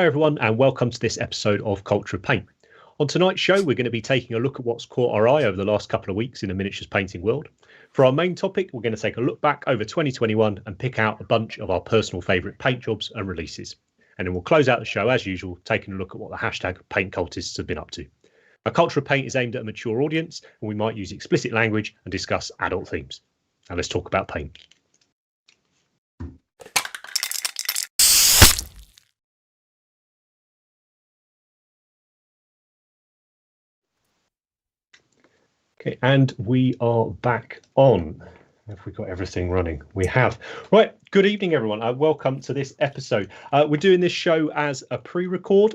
Hi everyone, and welcome to this episode of Culture of Paint. On tonight's show, we're going to be taking a look at what's caught our eye over the last couple of weeks in the miniatures painting world. For our main topic, we're going to take a look back over 2021 and pick out a bunch of our personal favourite paint jobs and releases. And then we'll close out the show, as usual, taking a look at what the hashtag paint cultists have been up to. Our Culture of Paint is aimed at a mature audience, and we might use explicit language and discuss adult themes. Now let's talk about paint. Okay, and we are back on. Have we got everything running? We have. Right, good evening, everyone. Welcome to this episode. We're doing this show as a pre-record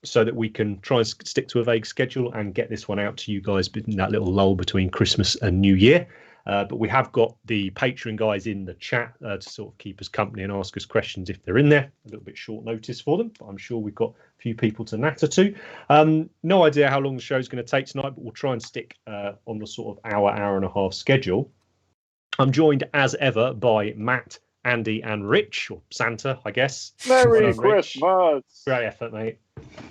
so that we can try and stick to a vague schedule and get this one out to you guys in that little lull between Christmas and New Year. But we have got the Patreon guys in the chat to sort of keep us company and ask us questions if they're in there. A little bit short notice for them, but I'm sure we've got a few people to natter to. No idea how long the show's going to take tonight, but we'll try and stick on the sort of hour and a half schedule. I'm joined as ever by Matt, Andy and Rich, or Santa, I guess. Merry Christmas! Great effort, mate.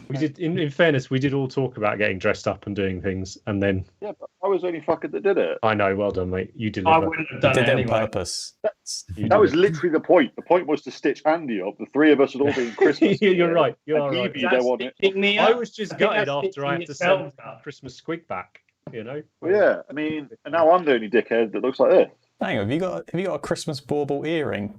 We did, in fairness, we did all talk about getting dressed up and doing things, and then... Yeah, but I was the only fucker that did it. I know, well done, mate. You did. I wouldn't have done it anyway. On purpose. That was literally the point. The point was to stitch Andy up. The three of us had all been Christmas. You're right. You are right. I was just gutted after I had to send Christmas squig back, you know? Well, yeah, I mean, and now I'm the only dickhead that looks like this. Hang on, have you got a Christmas bauble earring?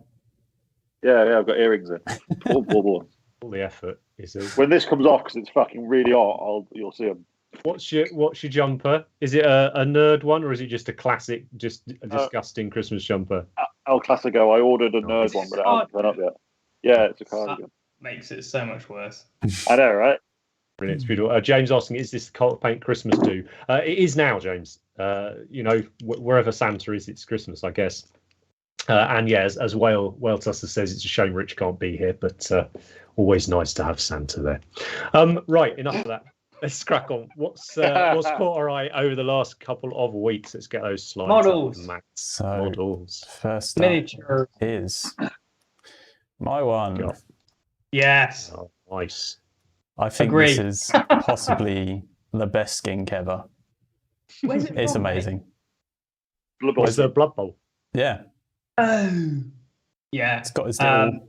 Yeah, I've got earrings in. All the effort is when this comes off because it's fucking really hot. You'll see them. What's your jumper? Is it a nerd one or is it just a classic, just a disgusting Christmas jumper? El Clasico. I ordered a nerd one, but it hasn't turned up yet. Yeah, it's a cardigan. Makes it so much worse. I know, right? Brilliant, it's beautiful. James asking, is this the Cult of Paint Christmas do? It is now, James. You know, wherever Santa is, it's Christmas, I guess. And yeah, as Whale Tusser says, it's a shame Rich can't be here, but always nice to have Santa there. Right, enough of that. Let's crack on. What's caught our eye over the last couple of weeks? Let's get those slides. Models. Models. First miniature is my one. God. Yes. Oh, nice. I think this is possibly the best skink ever. Where's it It's from, amazing. Where's the Blood Bowl? Yeah. Oh. Yeah. It's got his little...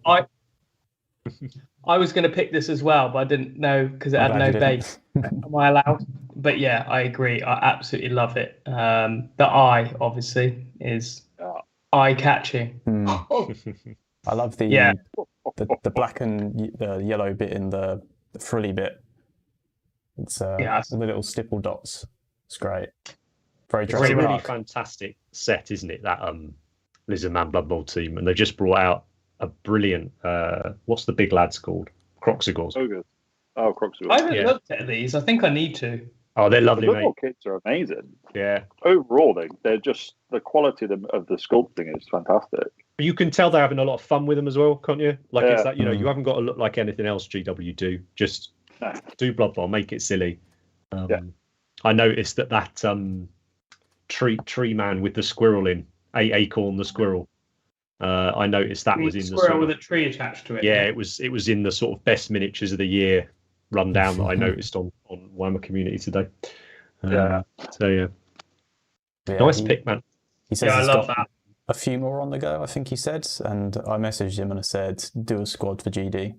I was going to pick this as well, but I didn't know because it had no base. Am I allowed? But yeah, I agree. I absolutely love it. The eye, obviously, is eye-catching. I love the black and the yellow bit in the frilly bit. It's the little stipple dots. It's great. Very dressy. It's a really fantastic set, isn't it? That Lizardman Blood Bowl team, and they just brought out a brilliant. What's the big lads called? Croxigors. So good. Oh, Croxigors. I haven't looked at these. I think I need to. Oh, they're lovely, mate. The kits are amazing. Yeah. Overall, they're just the quality of the sculpting is fantastic. You can tell they're having a lot of fun with them as well, can't you? Like it's that, you know, you haven't got to look like anything else GW do. Just do Blood Bowl, make it silly. I noticed that tree man with the squirrel in Acorn the squirrel. I noticed that was in the squirrel with a tree attached to it. Yeah, it was in the sort of best miniatures of the year rundown that I noticed on Warhammer Community today. So nice pick, man. He says I love that. A few more on the go, I think he said, and I messaged him and I said, do a squad for GD.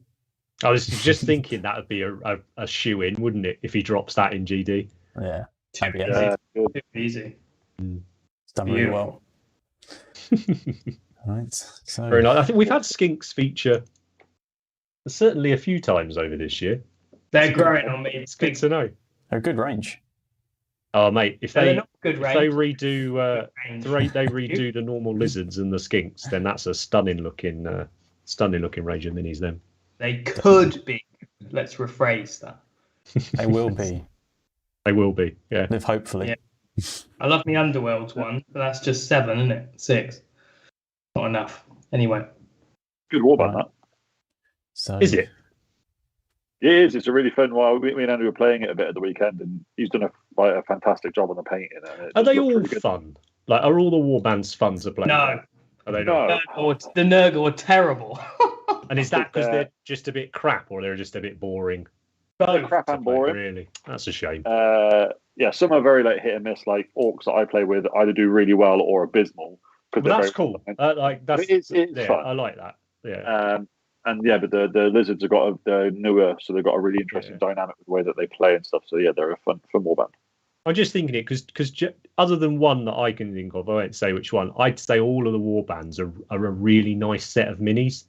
I was just thinking that would be a shoe in, wouldn't it, if he drops that in GD? Yeah, too easy. It's done really well. Right, so very nice. I think we've had skinks feature certainly a few times over this year. They're growing on me. It's good to know. They're a good range. Oh, mate, if they redo the normal lizards and the skinks, then that's a stunning looking range of minis. Then they could be. Let's rephrase that. They will be. They will be. Yeah. Live hopefully. Yeah. I love the Underworlds one, but that's just 7, isn't it? 6. Not enough. Anyway. Good warband, that. So is it? It is. It's a really fun one. Me and Andrew were playing it a bit at the weekend, and he's done a fantastic job on the painting. Are they all fun? Like, are all the warbands fun to play? No. Are they not? The Nurgle are terrible. And is that because they're just a bit crap, or they're just a bit boring? They're crap and boring. Really, that's a shame. Yeah, some are very hit and miss. Like orcs that I play with either do really well or abysmal. Well, that's cool. It's fun. I like that. Yeah. But the lizards have got they're newer, so they've got a really interesting dynamic with the way that they play and stuff. So yeah, they're a fun warband. I'm just thinking it because other than one that I can think of, I won't say which one. I'd say all of the warbands are a really nice set of minis,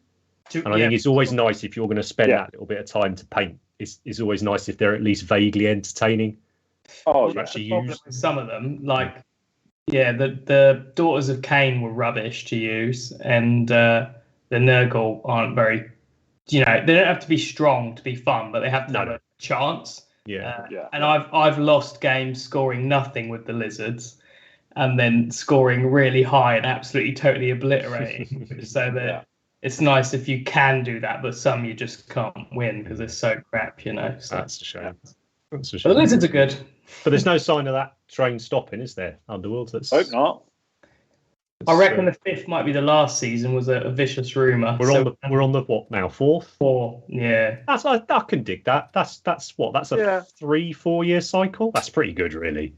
and I think it's always nice if you're going to spend that little bit of time to paint. It's always nice if they're at least vaguely entertaining. Oh, actually use some of them, the Daughters of Cain were rubbish to use, and the Nurgle aren't very. They don't have to be strong to be fun, but they have to have a chance. And I've lost games scoring nothing with the lizards, and then scoring really high and absolutely totally obliterating. So that it's nice if you can do that, but some you just can't win because they're so crap. So that's a shame. That's a shame. But the lizards are good. But there's no sign of that train stopping, is there? Underworld. Hope not. I reckon the 5th might be the last season. Was a vicious rumor. We're on the what now? 4th. 4. Yeah. I can dig that. That's a 3-4 year cycle. That's pretty good, really.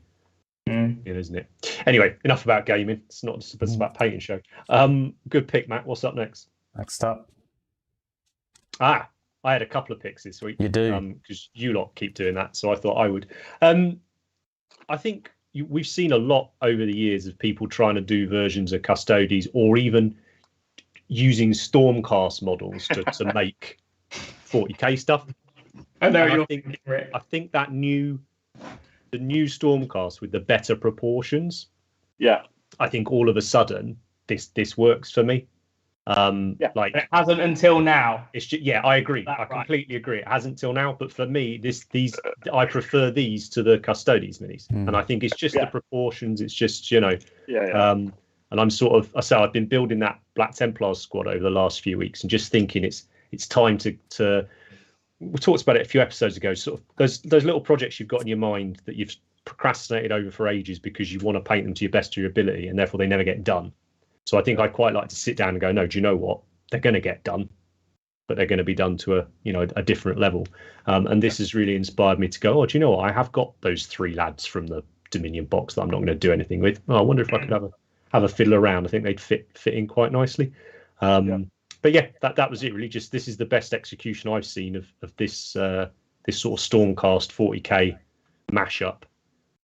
Isn't it? Anyway, enough about gaming. It's not just about painting show. Good pick, Matt. What's up next? Next up. I had a couple of picks this week. You do, because you lot keep doing that, so I thought I would. I think we've seen a lot over the years of people trying to do versions of Custodes, or even using Stormcast models to make 40k stuff. I know I think that the new Stormcast with the better proportions. Yeah. I think all of a sudden this works for me. It hasn't until now. It's just, I agree. I completely agree. It hasn't till now, but for me, these I prefer these to the Custodes minis, and I think it's just the proportions. It's just and I'm I've been building that Black Templars squad over the last few weeks, and just thinking it's time to. We talked about it a few episodes ago. Sort of those little projects you've got in your mind that you've procrastinated over for ages because you want to paint them to your best of your ability, and therefore they never get done. So I think I'd quite like to sit down and go, no, do you know what? They're going to get done, but they're going to be done to a different level. And this has really inspired me to go, do you know what? I have got those 3 lads from the Dominion box that I'm not going to do anything with. I wonder if I could have a fiddle around. I think they'd fit in quite nicely. But that was it really. Just this is the best execution I've seen of this sort of Stormcast 40k mashup.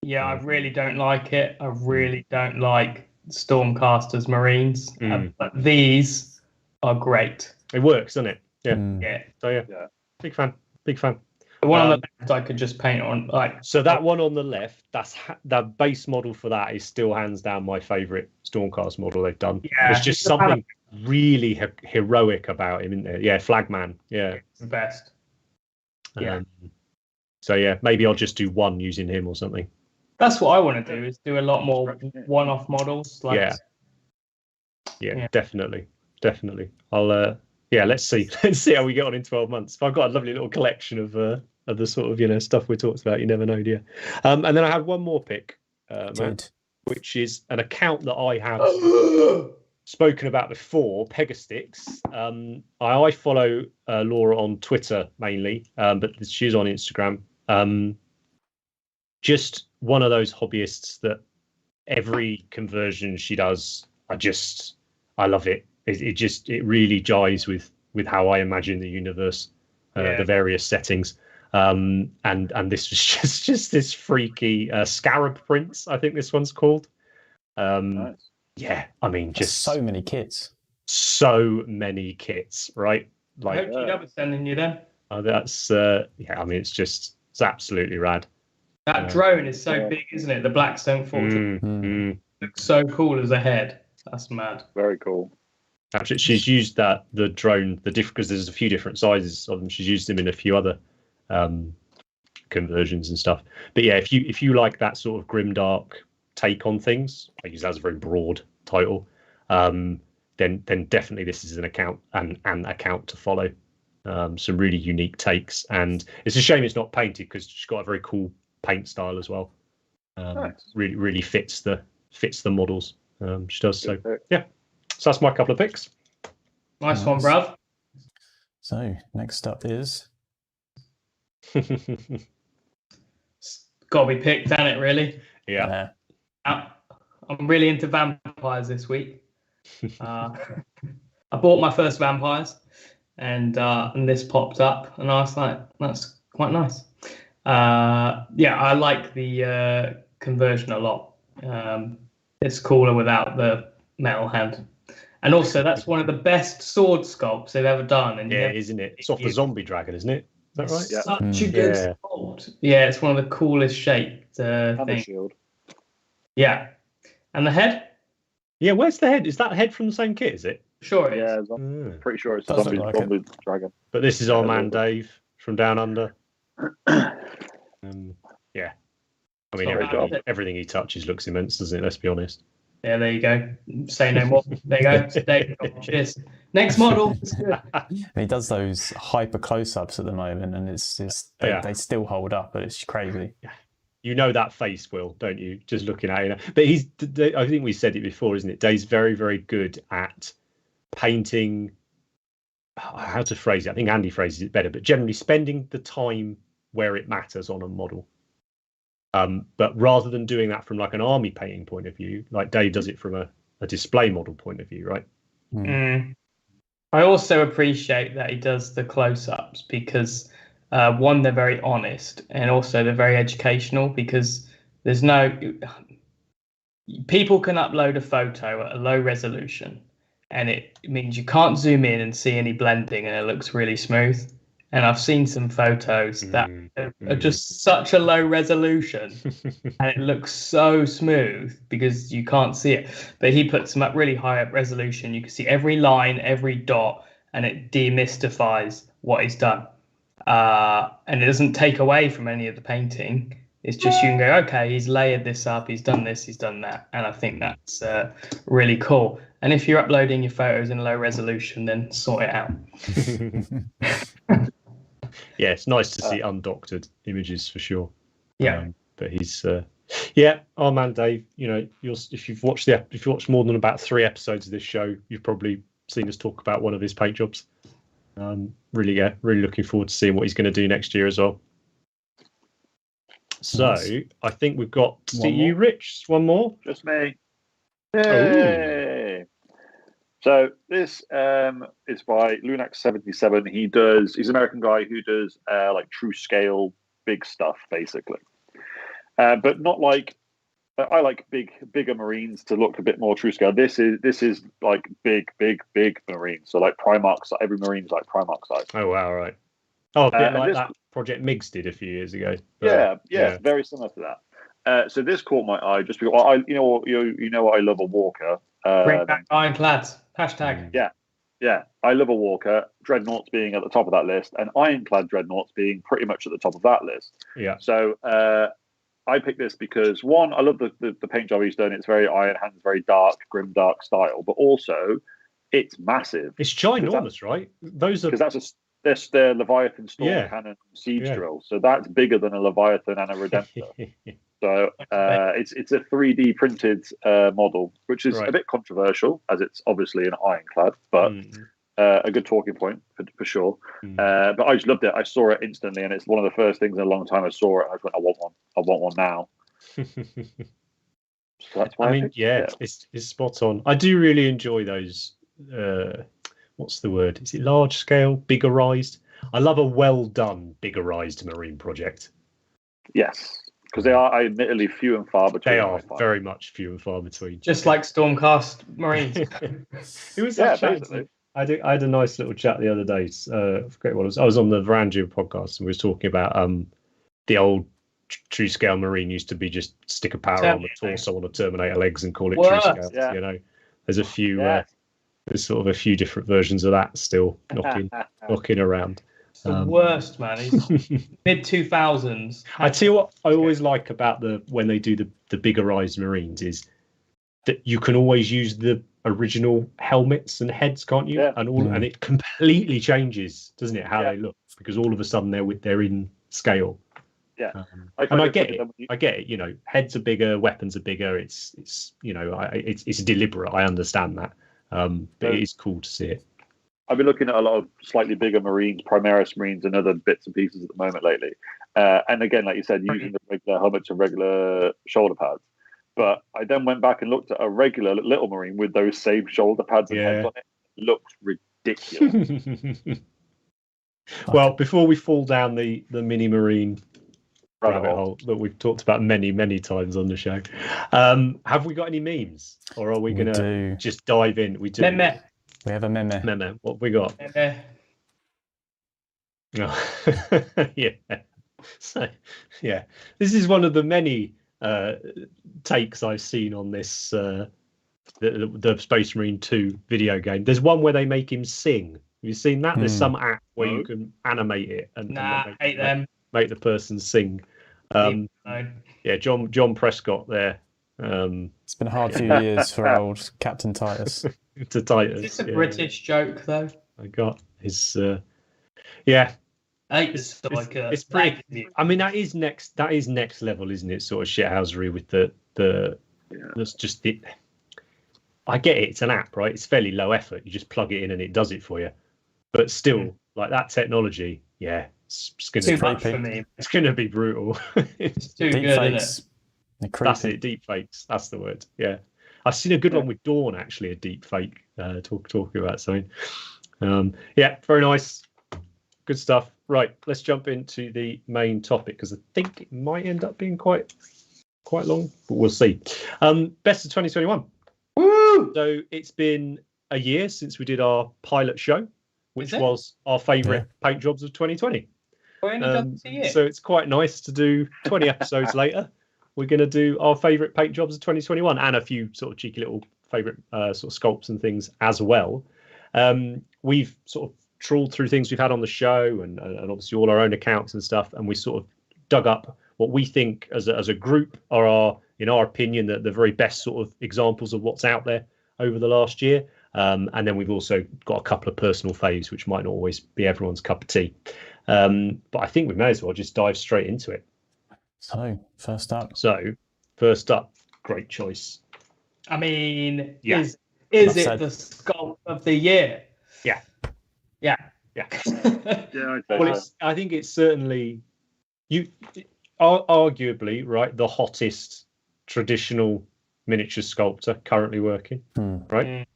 Yeah, I really don't like it. I really don't like Stormcasters Marines, but these are great. It works, doesn't it? Yeah. So big fan. The one on the left I could just paint on So that one on the left, that's the base model for that is still hands down my favourite Stormcast model they've done. Yeah, there's just something really heroic about him, isn't there? Yeah, Flagman. Yeah, it's the best. Maybe I'll just do one using him or something. That's what I want to do, is do a lot more one-off models. Definitely. I'll let's see how we get on in 12 months. I've got a lovely little collection of the sort of stuff we talked about. You never know, do you? And then I have one more pick, Matt, which is an account that I have spoken about before, Pegastix. I follow Laura on Twitter mainly, but she's on Instagram. Just one of those hobbyists that every conversion she does, I love it. It really jives with how I imagine the universe, the various settings. And this was just this freaky Scarab Prince, I think this one's called. Nice. Yeah, I mean, just so many kits. So many kits, right? I hope GW sending you them. That's it's absolutely rad. That drone is so big, isn't it? The Blackstone 40 looks so cool as a head. That's mad. Very cool. Actually, she's used the drone, because there's a few different sizes of them. She's used them in a few other conversions and stuff. But yeah, if you like that sort of grimdark take on things, I use that as a very broad title, then definitely this is an account to follow. Some really unique takes, and it's a shame it's not painted because she's got a very cool paint style as well. Nice. Really fits the models. She does. So yeah, so that's my couple of picks. Nice one, bruv. So next up is got to be picked, hasn't it? Really? Yeah. I'm really into vampires this week. I bought my first vampires, and this popped up, and I was like, that's quite nice. I like the conversion a lot. It's cooler without the metal hand. And also, that's one of the best sword sculpts they've ever done. And isn't it? It's off the zombie dragon, isn't it? Is that right? Yeah. Such a good sculpt. Yeah, it's one of the coolest shaped things. And the shield. Yeah. And the head? Yeah, where's the head? Is that head from the same kit, is it? Sure it is. Yeah, pretty sure it's the zombie dragon. But this is our man Dave from Down Under. Yeah. I mean, everything he touches looks immense, doesn't it? Let's be honest. Yeah, there you go. Say no more. There you go. Dave, cheers. Next model. He does those hyper close-ups at the moment, and it's just they still hold up, but it's crazy. You know that face, Will, don't you? Just looking at it. But I think we said it before, isn't it? Dave's very, very good at painting. How to phrase it? I think Andy phrases it better, but generally spending the time where it matters on a model. But rather than doing that from like an army painting point of view, like Dave does it from a display model point of view, right? I also appreciate that he does the close-ups because one, they're very honest, and also they're very educational because there's people can upload a photo at a low resolution and it means you can't zoom in and see any blending and it looks really smooth. And I've seen some photos that are just such a low resolution and it looks so smooth because you can't see it. But he puts them up really high up resolution. You can see every line, every dot, and it demystifies what he's done. And it doesn't take away from any of the painting. It's just you can go, okay, he's layered this up, he's done this, he's done that. And I think that's really cool. And if you're uploading your photos in low resolution, then sort it out. Yeah, it's nice to see undoctored images for sure. Yeah, but he's our man Dave. You know, if you've watched more than about 3 episodes of this show, you've probably seen us talk about one of his paint jobs. Really looking forward to seeing what he's going to do next year as well. So I think we've got you, Rich. One more, just me. Yay! So this is by Lunax77. He's an American guy who does like true scale big stuff, basically. But not like I like bigger marines to look a bit more true scale. This is like big marines. So like Primarch, every marine's like Primarch size. Oh wow, right. Oh, a bit like that Project Migs did a few years ago. But, yeah, very similar to that. So this caught my eye just because you know what I love a walker. Bring back Ironclads. Hashtag. Yeah. I love a walker. Dreadnoughts being at the top of that list, and Ironclad Dreadnoughts being pretty much at the top of that list. Yeah. So I picked this because one, I love the paint job he's done. It's very Iron Hands, very dark, grim dark style, but also it's massive. It's ginormous, right? Those are because that's their Leviathan Storm Cannon siege drill. So that's bigger than a Leviathan and a Redemptor. So it's a 3D printed model, which is a bit controversial as it's obviously an ironclad, but a good talking point for sure. But I just loved it. I saw it instantly, and it's one of the first things in a long time I saw it. I went, I want one now. So that's why I mean, it's spot on. I do really enjoy those. What's the word? Is it large scale, biggerized? I love a well done, biggerized marine project. Yes. Because they are admittedly few and far between. They are very much few and far between. Just like Stormcast Marines. It was I had a nice little chat the other day. I forget what it was. I was on the Varangia podcast and we were talking about the old true scale Marine used to be just stick a power on the torso on a Terminator legs and call it true scale. Yeah. You know, there's a few. There's sort of a few different versions of that still knocking around. The worst, man. Mid 2000s. I tell you what I always like about when they do the biggerized Marines is that you can always use the original helmets and heads, can't you? Yeah. And it completely changes, doesn't it? How they look, because all of a sudden they're in scale. Yeah, and I get it. I get it. You know, heads are bigger, weapons are bigger. It's you know, it's deliberate. I understand that, but it is cool to see it. I've been looking at a lot of slightly bigger Marines, Primaris Marines, and other bits and pieces at the moment lately. And again, like you said, using the regular helmets and regular shoulder pads. But I then went back and looked at a regular little Marine with those same shoulder pads and heads on it. It looks ridiculous. Well, before we fall down the mini Marine rabbit hole that we've talked about many times on the show, have we got any memes, or are we going to just dive in? We do. Meme. We have a meme. Meme. What have we got? Meme. Oh. Yeah. So, yeah, this is one of the many takes I've seen on this the Space Marine 2 video game. There's one where they make him sing. Have you seen that? There's some app where you can animate it and make the person sing. Yeah, John Prescott there. It's been a hard few years for old Captain Titus. To Titus. It's a British joke, though. I got his. Yeah. It's pretty. I mean, that is next level, isn't it? Sort of shithousery with that's just it. I get it. It's an app, right? It's fairly low effort. You just plug it in and it does it for you. But still, like that technology, it's going to be much for me. It's going to be brutal. It's too good, isn't it? That's it. Deep fakes. That's the word. Yeah, I've seen a good one with Dawn, actually, a deep fake talking about something. Yeah, very nice. Good stuff. Right, let's jump into the main topic because I think it might end up being quite long, but we'll see. Best of 2021. Woo! So it's been a year since we did our pilot show, which was our favourite paint jobs of 2020. So it's quite nice to do 20 episodes later. We're going to do our favourite paint jobs of 2021 and a few sort of cheeky little favourite sort of sculpts and things as well. We've sort of trawled through things we've had on the show and obviously all our own accounts and stuff, and we sort of dug up what we think as a group are in our opinion the very best sort of examples of what's out there over the last year, and then we've also got a couple of personal faves which might not always be everyone's cup of tea, but I think we may as well just dive straight into it. So first up, great choice. I mean, is it the sculpt of the year? Yeah. Well, I think it's certainly arguably right the hottest traditional miniature sculptor currently working, right?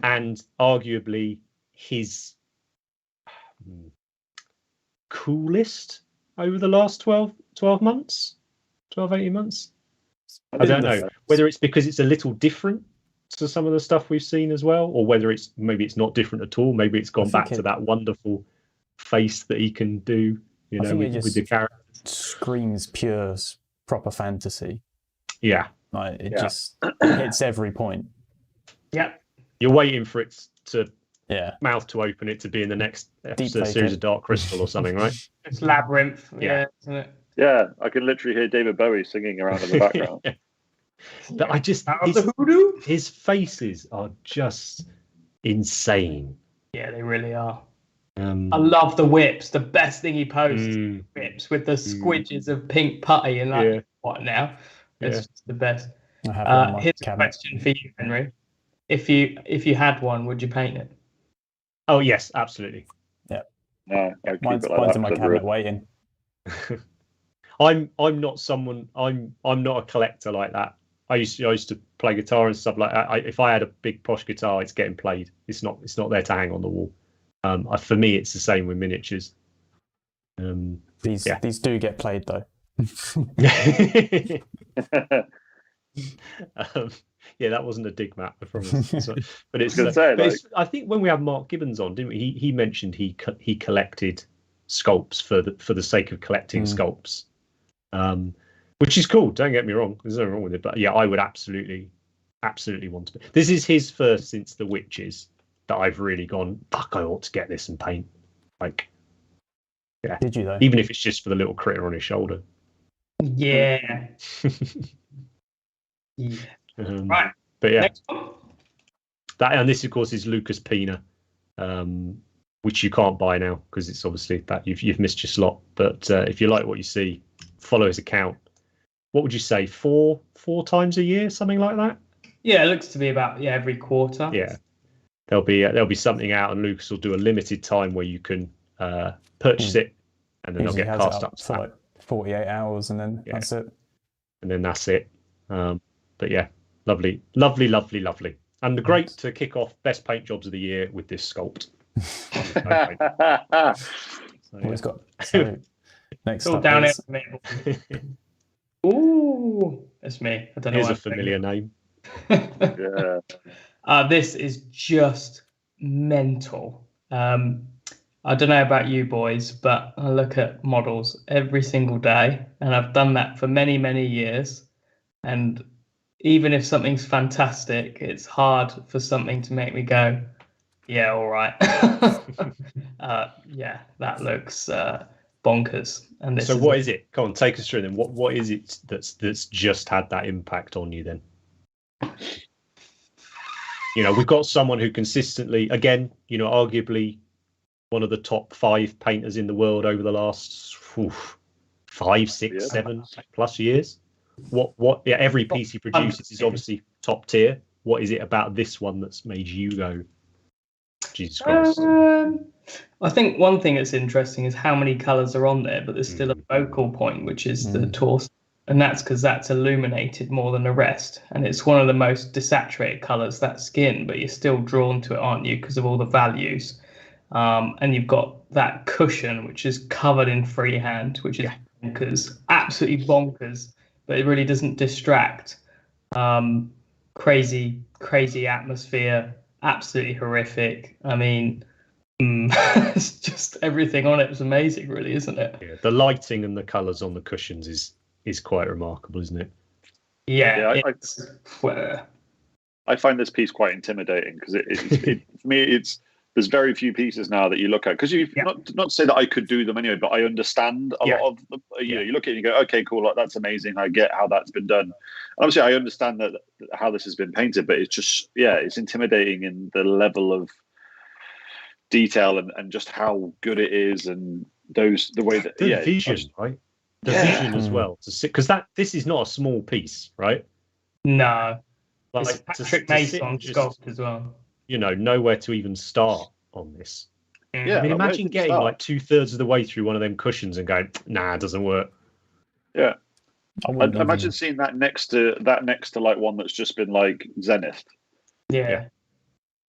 And arguably his coolest over the last 12 months, 18 months. I don't know whether it's because it's a little different to some of the stuff we've seen as well, or whether maybe it's not different at all. Maybe it's gone back to that wonderful face that he can do, with the character. Screams pure proper fantasy. Yeah, like it just hits every point. Yeah, you're waiting for it to mouth to open it to be in the next series of Dark Crystal or something, right? It's Labyrinth. Yeah, isn't it? Yeah, I can literally hear David Bowie singing around in the background. But I just his faces are just insane. Yeah, they really are. I love the whips. The best thing he posts whips with the squidges of pink putty and what now? It's just the best. Here's a question for you, Henry. If you had one, would you paint it? Oh yes, absolutely. Yeah. No, mine's in my cabinet waiting. I'm not someone. I'm not a collector like that. I used to play guitar and stuff like that. If I had a big posh guitar, it's getting played. It's not there to hang on the wall. For me, it's the same with miniatures. These do get played though. That wasn't a dig, Matt. I promise. But it's. I think when we had Mark Gibbons on, didn't we? He mentioned he collected sculpts for the sake of collecting sculpts. Which is cool. Don't get me wrong. There's nothing wrong with it. But yeah, I would absolutely want to. This is his first since The Witches that I've really gone, fuck, I ought to get this and paint. Like, yeah. Did you though? Even if it's just for the little critter on his shoulder. Yeah. Right. But yeah. That, and this of course is Lucas Pina, which you can't buy now because it's obviously that you've missed your slot. But if you like what you see, follow his account. What would you say, four times a year, something like that? Yeah, it looks to be about every quarter. Yeah, there'll be something out, and Lucas will do a limited time where you can purchase it, and then they'll get cast up for like 48 hours, and then that's it. And then that's it. But yeah, lovely, and great to kick off best paint jobs of the year with this sculpt. It's got next up down is... Ooh, that's me. I don't know. Here's a familiar name. This is just mental. I don't know about you boys, but I look at models every single day, and I've done that for many, many years. And even if something's fantastic, it's hard for something to make me go, yeah, all right. Yeah, that looks bonkers. And this so what is it? Come on, take us through then. What is it that's just had that impact on you then? You know, we've got someone who consistently, again, you know, arguably one of the top 5 painters in the world over the last 5, 6, 7 plus years. What? Yeah, every piece he produces is obviously top tier. What is it about this one that's made you go, Jesus Christ? I think one thing that's interesting is how many colours are on there, but there's still a focal point, which is the torso. And that's because that's illuminated more than the rest. And it's one of the most desaturated colours, that skin, but you're still drawn to it, aren't you, because of all the values. And you've got that cushion, which is covered in freehand, which is bonkers, absolutely bonkers, but it really doesn't distract. Crazy atmosphere, absolutely horrific. I mean, it's just everything on it is amazing, really, isn't it? Yeah, the lighting and the colours on the cushions is quite remarkable, isn't it? I find this piece quite intimidating because for me, there's very few pieces now that you look at, because not to say that I could do them anyway, but I understand a lot of them. You know, you look at it and you go, okay, cool, like, that's amazing. I get how that's been done. And obviously, I understand that how this has been painted, but it's just it's intimidating in the level of detail and just how good it is, and the way that the vision, right? The vision as well, because this is not a small piece, right? No, like, it's Patrick Mason sculpt as well. You know, nowhere to even start on this. Yeah, I mean, imagine getting like 2/3 of the way through one of them cushions and going, nah, it doesn't work. Yeah, I imagine seeing that next to like one that's just been like Zenith. Yeah.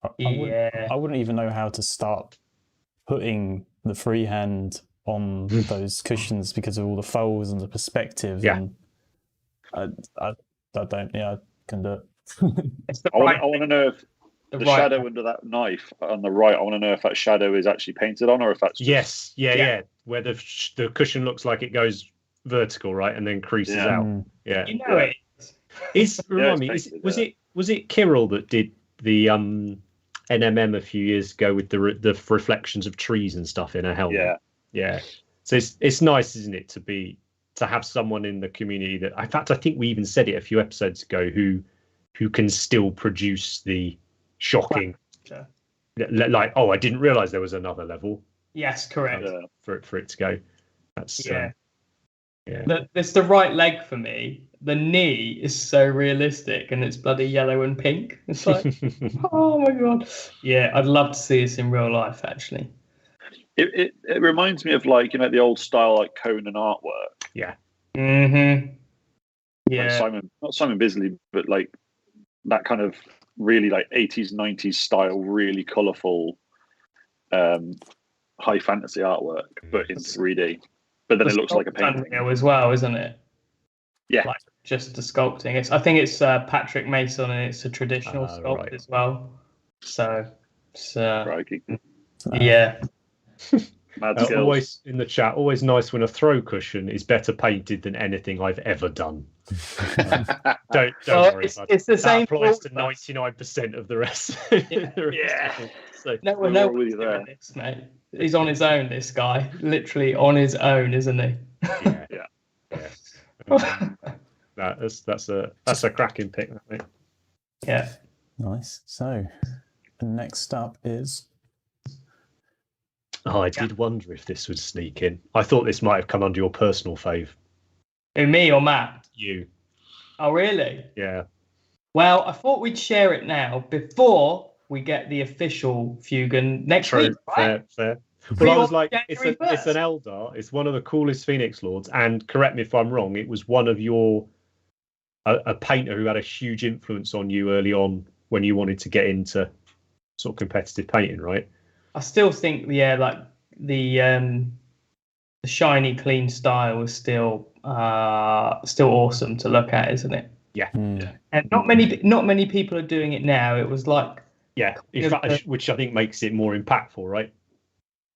I wouldn't even know how to start putting the freehand on those cushions because of all the folds and the perspective. Yeah. And I don't. Yeah, I can do it. I want to know if the shadow under that knife on the right, I want to know if that shadow is actually painted on, or if that's just... Yes, where the cushion looks like it goes vertical, right, and then creases out. Yeah, you know it. Remind me, was it Kirill that did the NMM a few years ago with the reflections of trees and stuff in a helmet? Yeah. So it's nice, isn't it, to have someone in the community that, in fact, I think we even said it a few episodes ago, who can still produce the shocking, like, oh, I didn't realize there was another level. Yes, correct. For it to go. That's It's the right leg for me. The knee is so realistic, and it's bloody yellow and pink. It's like, oh my god. Yeah, I'd love to see this in real life, actually. It reminds me of, like, you know, the old style, like, Conan artwork. Yeah. Mm-hmm. Yeah. Like not Simon Bisley, but like that kind of really like 80s, 90s style, really colourful, high fantasy artwork, but in 3D. But then it looks like a painting as well, isn't it? Yeah. Like just the sculpting. I think it's Patrick Mason, and it's a traditional sculpt as well. So it's yeah. Always in the chat, always nice when a throw cushion is better painted than anything I've ever done. Don't worry. It's the same. That applies to 99% of the rest. So, no one's doing this, mate. He's on his own. This guy, literally on his own, isn't he? That's a cracking pick, mate. Yeah. Nice. So, next up is. Oh, I did wonder if this would sneak in. I thought this might have come under your personal fave. Who, me or Matt? You. Oh, really? Yeah. Well, I thought we'd share it now before we get the official Fugan next week. Right? Fair. Well, I was like, it's an Eldar. It's one of the coolest Phoenix Lords. And correct me if I'm wrong, it was one of your a painter who had a huge influence on you early on when you wanted to get into sort of competitive painting, right? I still think, like the shiny, clean style is still awesome to look at, isn't it? Yeah. And not many people are doing it now. It was like which I think makes it more impactful, right?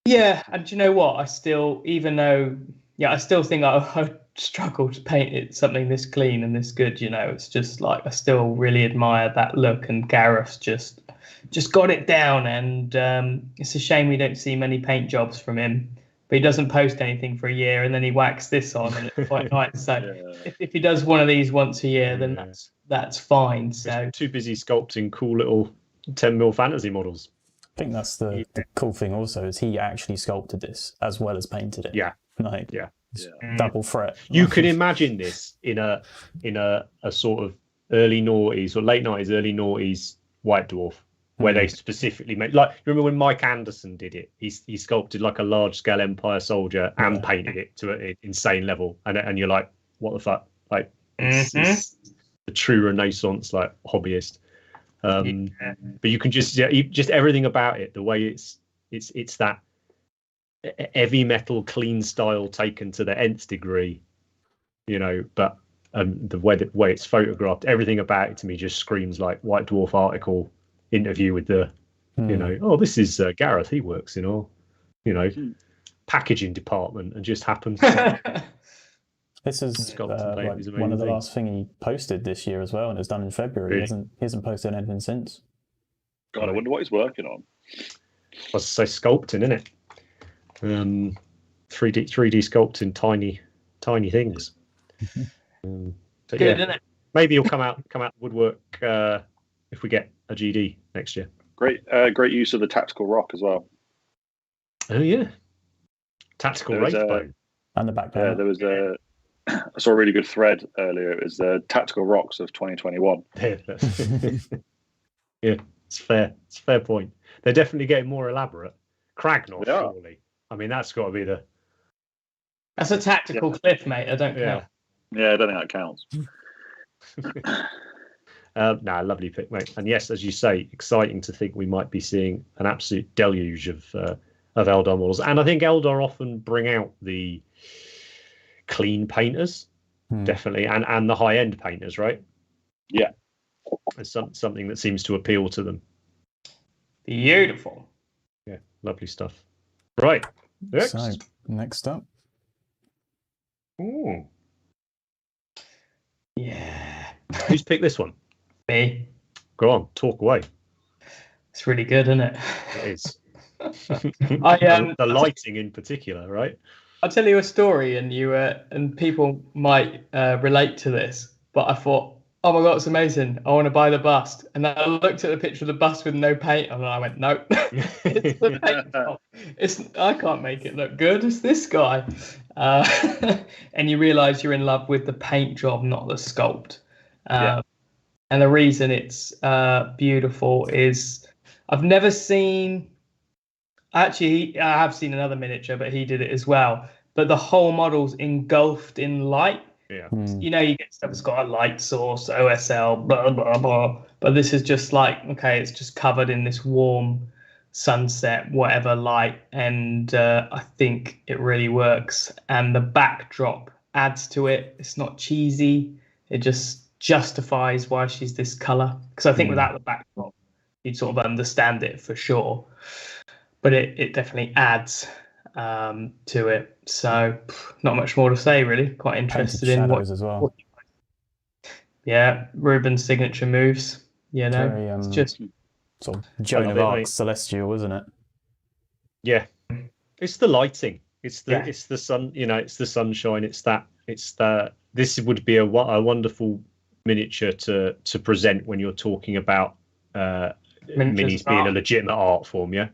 Yeah, and do you know what? I still think I struggle to paint it something this clean and this good. It's just like I still really admire that look, and Gareth's just got it down. And it's a shame we don't see many paint jobs from him. But he doesn't post anything for a year, and then he whacks this on, and it's quite nice. So if he does one of these once a year, then that's fine. So he's too busy sculpting cool little 10mm fantasy models. I think that's the cool thing also, is he actually sculpted this as well as painted it. Yeah. Double threat. You can imagine this in a sort of early noughties or late 90s, early noughties White Dwarf, where they specifically made, like, remember when Mike Anderson did it? He sculpted like a large scale Empire soldier and painted it to an insane level, and you're like, what the fuck? Like, it's the true Renaissance like hobbyist. But you can just everything about it, the way it's that heavy metal clean style taken to the nth degree, but the way it's photographed, everything about it to me just screams like White Dwarf article interview with the this is Gareth, he works in packaging department and just happens to this is one of the last thing he posted this year as well, and it's done in February. Really? He hasn't posted anything since. God, I wonder what he's working on. I was say sculpting, isn't it? 3D sculpting tiny things. Good, isn't it? Maybe he'll come out woodwork if we get a GD next year. Great use of the tactical rock as well. Oh yeah, tactical wraithbone and the background. There was I saw a really good thread earlier. It was the tactical rocks of 2021. Yeah, it's fair. It's a fair point. They're definitely getting more elaborate. Kragnos, surely. I mean, that's got to be the. That's a tactical cliff, mate. I don't care. Yeah, I don't think that counts. Lovely pick, mate. And yes, as you say, exciting to think we might be seeing an absolute deluge of Eldar models. And I think Eldar often bring out the clean painters, definitely, and the high-end painters, right? Yeah. It's something that seems to appeal to them. Beautiful. Yeah, lovely stuff. Right. Next. So, next up. Ooh. Yeah. Who's picked this one? Me. Go on, talk away. It's really good, isn't it? It is. The lighting in particular, right? I'll tell you a story, and people might relate to this. But I thought, oh my god, it's amazing! I want to buy the bust. And then I looked at the picture of the bust with no paint, and I went, no, it's the paint job. I can't make it look good. It's this guy. And you realise you're in love with the paint job, not the sculpt. And the reason it's beautiful is I've never seen. Actually, I have seen another miniature, but he did it as well. But the whole model's engulfed in light. Yeah. You get stuff that's got a light source, OSL, blah, blah, blah. But this is just like, okay, it's just covered in this warm sunset, whatever light. And I think it really works. And the backdrop adds to it. It's not cheesy. It just justifies why she's this color. Because I think without the backdrop, you'd sort of understand it for sure. But it definitely adds to it. So not much more to say, really. Quite interested in what as well. Yeah, Ruben's signature moves. Very, it's just sort of Joan of Arc celestial, isn't it? Yeah, it's the lighting. It's the sun. It's the sunshine. This would be a wonderful miniature to present when you're talking about minis being a legitimate art form. Yeah.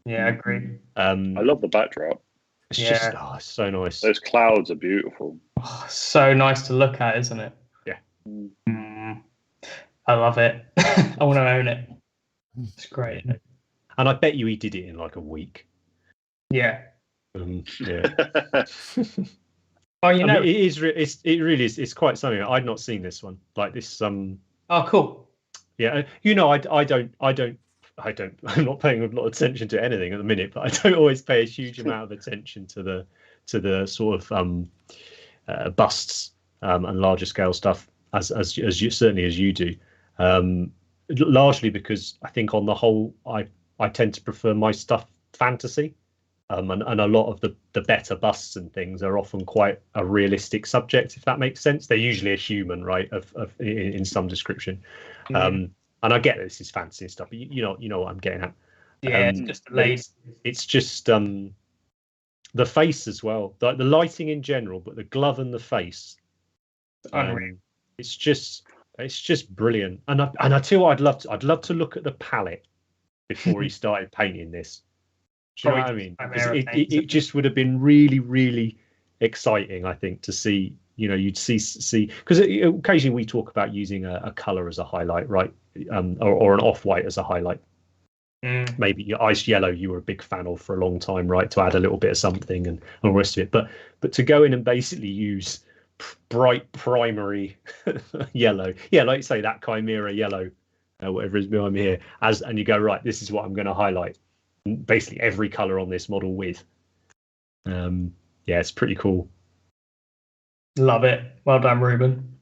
Yeah, I agree. I love the backdrop. It's just it's so nice. Those clouds are beautiful. Oh, so nice to look at, isn't it? Yeah. I love it. I want to own it. It's great. And I bet you he did it in like a week. Yeah. Yeah. Oh, you know, it is. It really is. It's quite something. I'd not seen this one like this. Oh, cool. Yeah. You know, I don't. I'm not paying a lot of attention to anything at the minute, but I don't always pay a huge amount of attention to the sort of busts and larger scale stuff as you certainly as you do. Largely because I think on the whole I tend to prefer my stuff fantasy. And a lot of the better busts and things are often quite a realistic subject, if that makes sense. They're usually a human, right, in some description. And I get this is fancy and stuff, but you know what I'm getting at. Yeah, it's just it's just the face as well, the lighting in general, but the glove and the face. It's just brilliant. And I tell you what, I'd love to look at the palette before he started painting this. Do you know what I mean? It just would have been really, really exciting, I think, to see. You know, you'd see because occasionally we talk about using a color as a highlight, right? Or an off-white as a highlight. Maybe your ice yellow you were a big fan of for a long time, right? To add a little bit of something and all the rest of it. But to go in and basically use bright primary yellow, yeah, like you say, that chimera yellow, whatever is behind me here, and you go, right, this is what I'm going to highlight. Basically every color on this model with. Yeah, it's pretty cool. Love it. Well done, Ruben.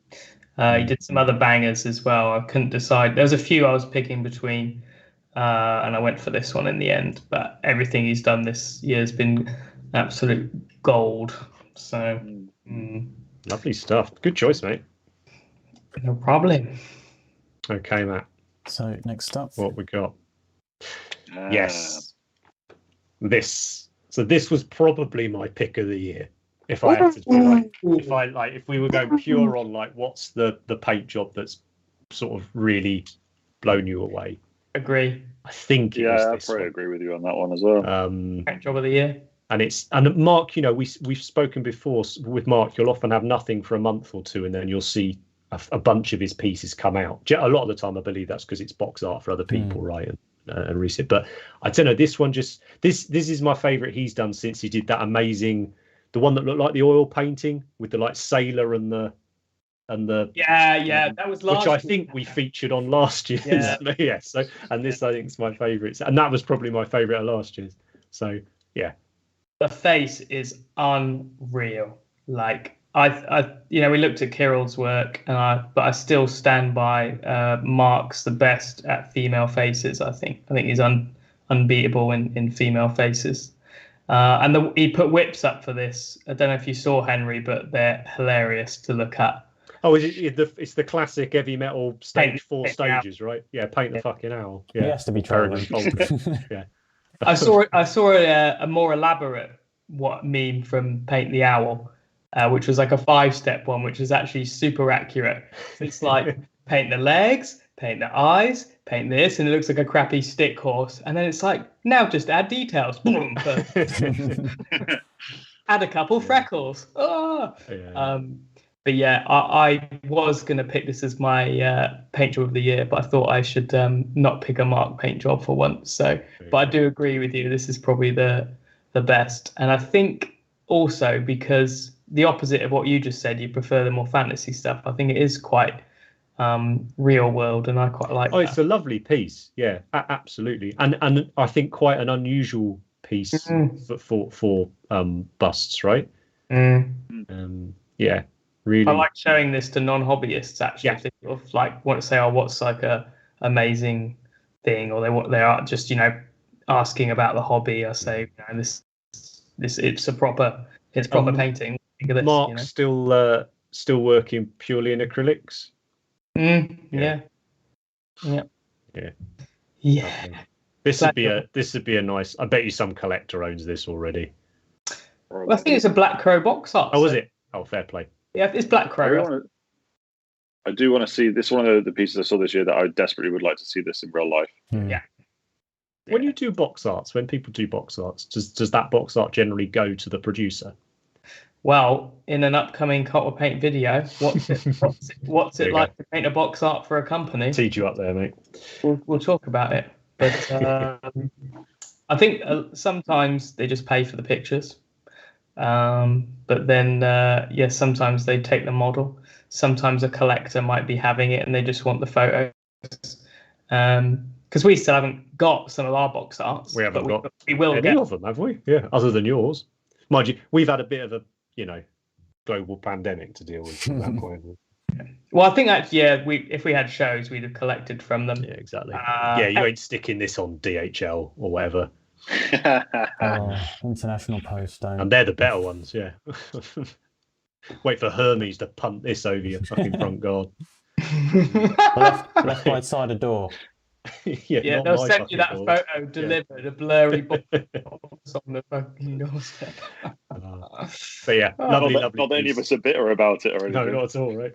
He did some other bangers as well. I couldn't decide. There was a few I was picking between, and I went for this one in the end. But everything he's done this year has been absolute gold. So lovely stuff. Good choice, mate. No problem. Okay, Matt. So next up, what we got? Yes. This was probably my pick of the year. If I had to do if we were going pure on like what's the paint job that's sort of really blown you away. Agree. I think I probably agree with you on that one as well. Paint job of the year. And Mark, you know, we've spoken before with Mark. You'll often have nothing for a month or two, and then you'll see a bunch of his pieces come out. A lot of the time, I believe that's because it's box art for other people, right? And reset. But I don't know, this one this is my favorite he's done since he did that amazing, the one that looked like the oil painting with the like sailor and the that was last which I think we featured on last year's. Yeah. So and this I think is my favorite, and that was probably my favorite of last year's. So yeah, the face is unreal. Like I we looked at Kirill's work, but I still stand by Mark's the best at female faces. I think he's unbeatable in female faces. And he put whips up for this. I don't know if you saw, Henry, but they're hilarious to look at. Oh, it's the classic heavy metal stage, 4 stages, right? Yeah, paint the fucking owl. Yeah, he has to be traveling. Yeah. I saw a more elaborate meme from Paint the Owl. Which was like a 5-step one, which is actually super accurate. It's like paint the legs, paint the eyes, paint this, and it looks like a crappy stick horse. And then it's like, now just add details. Boom. Add a couple freckles. Oh. Yeah. But yeah, I was going to pick this as my paint job of the year, but I thought I should not pick a Mark paint job for once. So, but I do agree with you. This is probably the best. And I think also because the opposite of what you just said, you prefer the more fantasy stuff. I think it is quite real world, and I quite like that. It's a lovely piece. Yeah, absolutely. And I think quite an unusual piece for busts, right? Yeah, really. I like showing this to non-hobbyists, actually. Yeah. If they sort of like want to say, what's like a amazing thing, or they are just, asking about the hobby. I say, this it's proper painting. Mark's still working purely in acrylics. Yeah. This would be a nice. I bet you some collector owns this already. Well, I think it's a Black Crow box art. Oh, is it? Oh, fair play. Yeah, it's Black Crow. I do want to see this. One of the pieces I saw this year that I desperately would like to see this in real life. Yeah. When you do box arts, when people do box arts, does that box art generally go to the producer? Well, in an upcoming Cult of Paint video, what's it like to paint a box art for a company? Teed you up there, mate. We'll talk about it. But I think sometimes they just pay for the pictures. But then, sometimes they take the model. Sometimes a collector might be having it and they just want the photos. Because we still haven't got some of our box arts. We haven't got we will any get of them, have we? Yeah, other than yours. Mind you, we've had a bit of a, global pandemic to deal with from that point. Well, I think actually, if we had shows, we'd have collected from them. Yeah, exactly. You ain't sticking this on DHL or whatever. International Post, don't. And they're the better ones, yeah. Wait for Hermes to punt this over your fucking front guard. left right side of door. Yeah, they'll send you that photo delivered, a blurry box on the fucking doorstep. But yeah, lovely. Not that any of us are bitter about it or anything. No, not at all, right?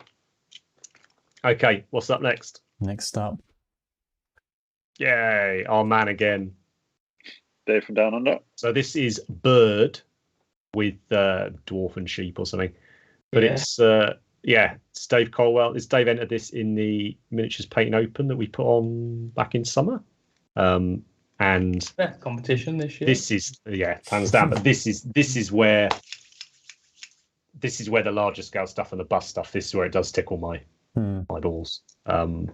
Okay, what's up next? Next up. Yay, our man again. Dave from Down Under. So this is Bird with Dwarf and Sheep or something. But it's Dave Colwell. Dave entered this in the Miniatures Painting Open that we put on back in summer. And best competition this year. This is hands down. But this is where the larger scale stuff and the bust stuff. This is where it does tickle my balls. I mean,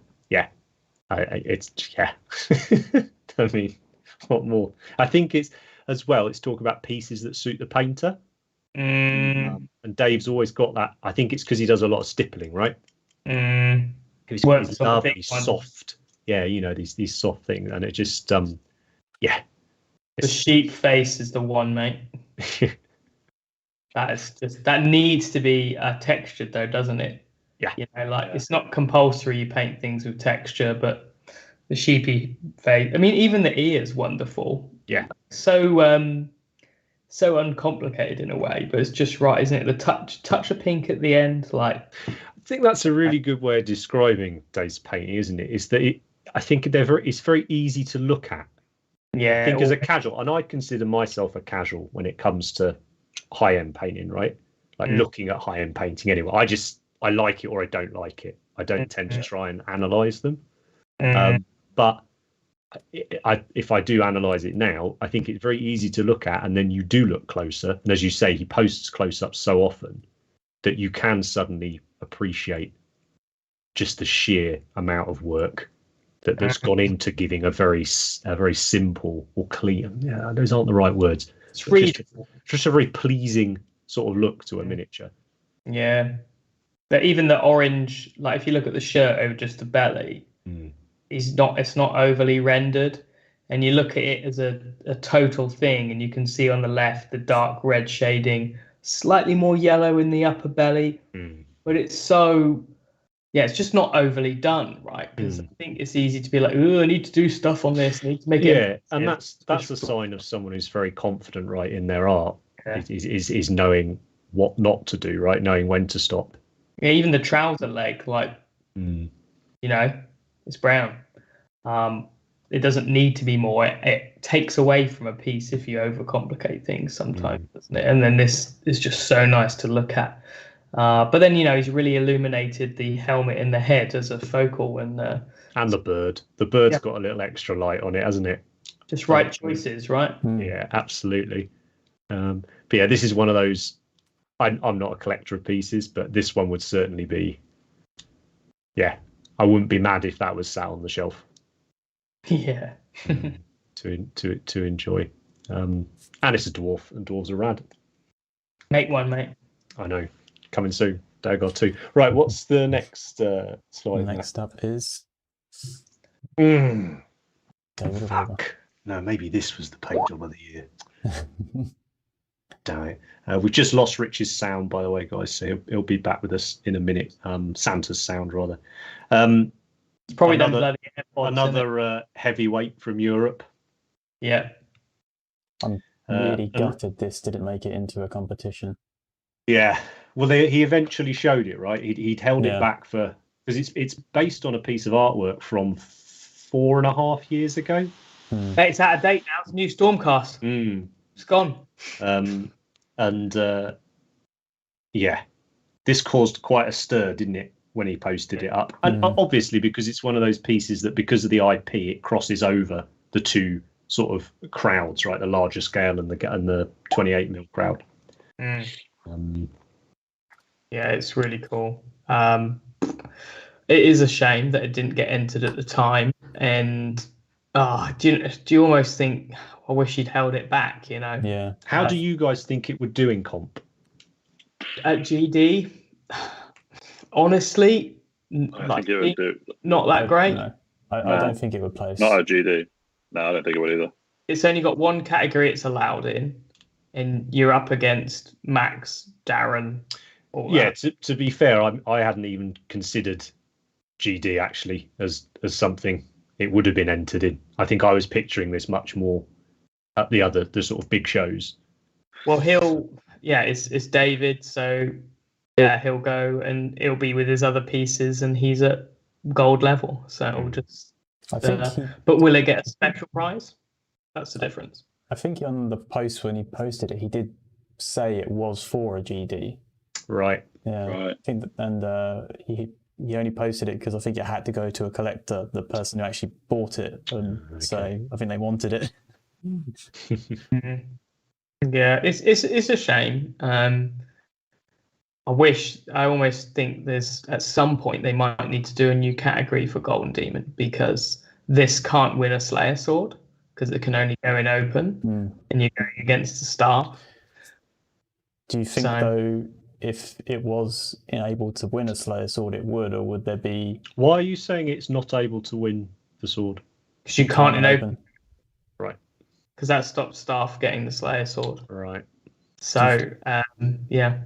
what more? I think it's talk about pieces that suit the painter. And Dave's always got that. I think it's because he does a lot of stippling, right? He's lovely, soft. Yeah, these soft things, and it just the sheep face is the one, mate. That needs to be textured though, doesn't it? Yeah. It's not compulsory you paint things with texture, but the sheepy face. I mean, even the ear's wonderful. Yeah. So uncomplicated in a way, but it's just right, isn't it? The touch of pink at the end, I think that's a really good way of describing Dave's painting, isn't it? Is that I think it's very easy to look at. Yeah. I think as a casual, and I consider myself a casual when it comes to high-end painting, right? Looking at high-end painting anyway. I like it or I don't like it. I don't tend to try and analyze them. But if I do analyze it now, I think it's very easy to look at, and then you do look closer. And as you say, he posts close-ups so often that you can suddenly appreciate just the sheer amount of work that's gone into giving a very simple or clean. Yeah, those aren't the right words. It's readable. Just a very pleasing sort of look to a miniature. Yeah, but even the orange, if you look at the shirt over just the belly. It's not overly rendered, and you look at it as a total thing, and you can see on the left the dark red shading, slightly more yellow in the upper belly, but it's it's just not overly done, right? Because I think it's easy to be like, oh, I need to do stuff on this, I need to make it. Yeah, and that's a sign of someone who's very confident, right, in their art. Is knowing what not to do, right, knowing when to stop. Yeah, even the trouser leg, it's brown. It doesn't need to be more. It takes away from a piece if you overcomplicate things sometimes, doesn't it? And then this is just so nice to look at. But then he's really illuminated the helmet and the head as a focal, and the bird. The bird's got a little extra light on it, hasn't it? Just right choices, right? Yeah, absolutely. But yeah, this is one of those. I'm not a collector of pieces, but this one would certainly be. Yeah. I wouldn't be mad if that was sat on the shelf. Yeah. to enjoy. And it's a dwarf, and dwarves are rad. Make one, mate. I know. Coming soon. Dagon 2. Right, what's the next slide? Next up is... Fuck. No, maybe this was the paint job of the year. Damn it. We've just lost Rich's sound, by the way, guys, so he'll be back with us in a minute. Santa's sound, rather. It's probably another heavyweight from Europe. Yeah. I'm really gutted this didn't make it into a competition. Yeah. Well, he eventually showed it, right? He'd held it back because it's based on a piece of artwork from 4.5 years ago. It's out of date now. It's a new Stormcast. It's gone. This caused quite a stir, didn't it, when he posted it up? And obviously because it's one of those pieces that, because of the IP, it crosses over the two sort of crowds, right? The larger scale and the 28mm crowd. Yeah, it's really cool. It is a shame that it didn't get entered at the time, and do you almost think I wish he'd held it back? You know? Yeah. How do you guys think it would do in comp? At GD, honestly, I think it would do not that great. No, I don't think it would place. Not at GD. No, I don't think it would either. It's only got one category it's allowed in, and you're up against Max, Darren. Yeah, to be fair, I hadn't even considered GD actually as something it would have been entered in. I think I was picturing this much more at the sort of big shows. Well, it's David, so yeah, he'll go and he'll be with his other pieces, and he's at gold level, so it'll just. But will it get a special prize? That's the difference. I think on the post when he posted it, he did say it was for a GD. Right. Yeah. Right. I think he only posted it because I think it had to go to a collector, the person who actually bought it, and so I think they wanted it. Yeah, it's a shame. I almost think there's at some point they might need to do a new category for Golden Demon, because this can't win a Slayer sword because it can only go in open, and you're going against the staff. Do you think though, if it was able to win a Slayer sword, it would, or would there be? Why are you saying it's not able to win the sword? Because you can't in open. Right. Because that stops staff getting the Slayer sword. Right. So, yeah.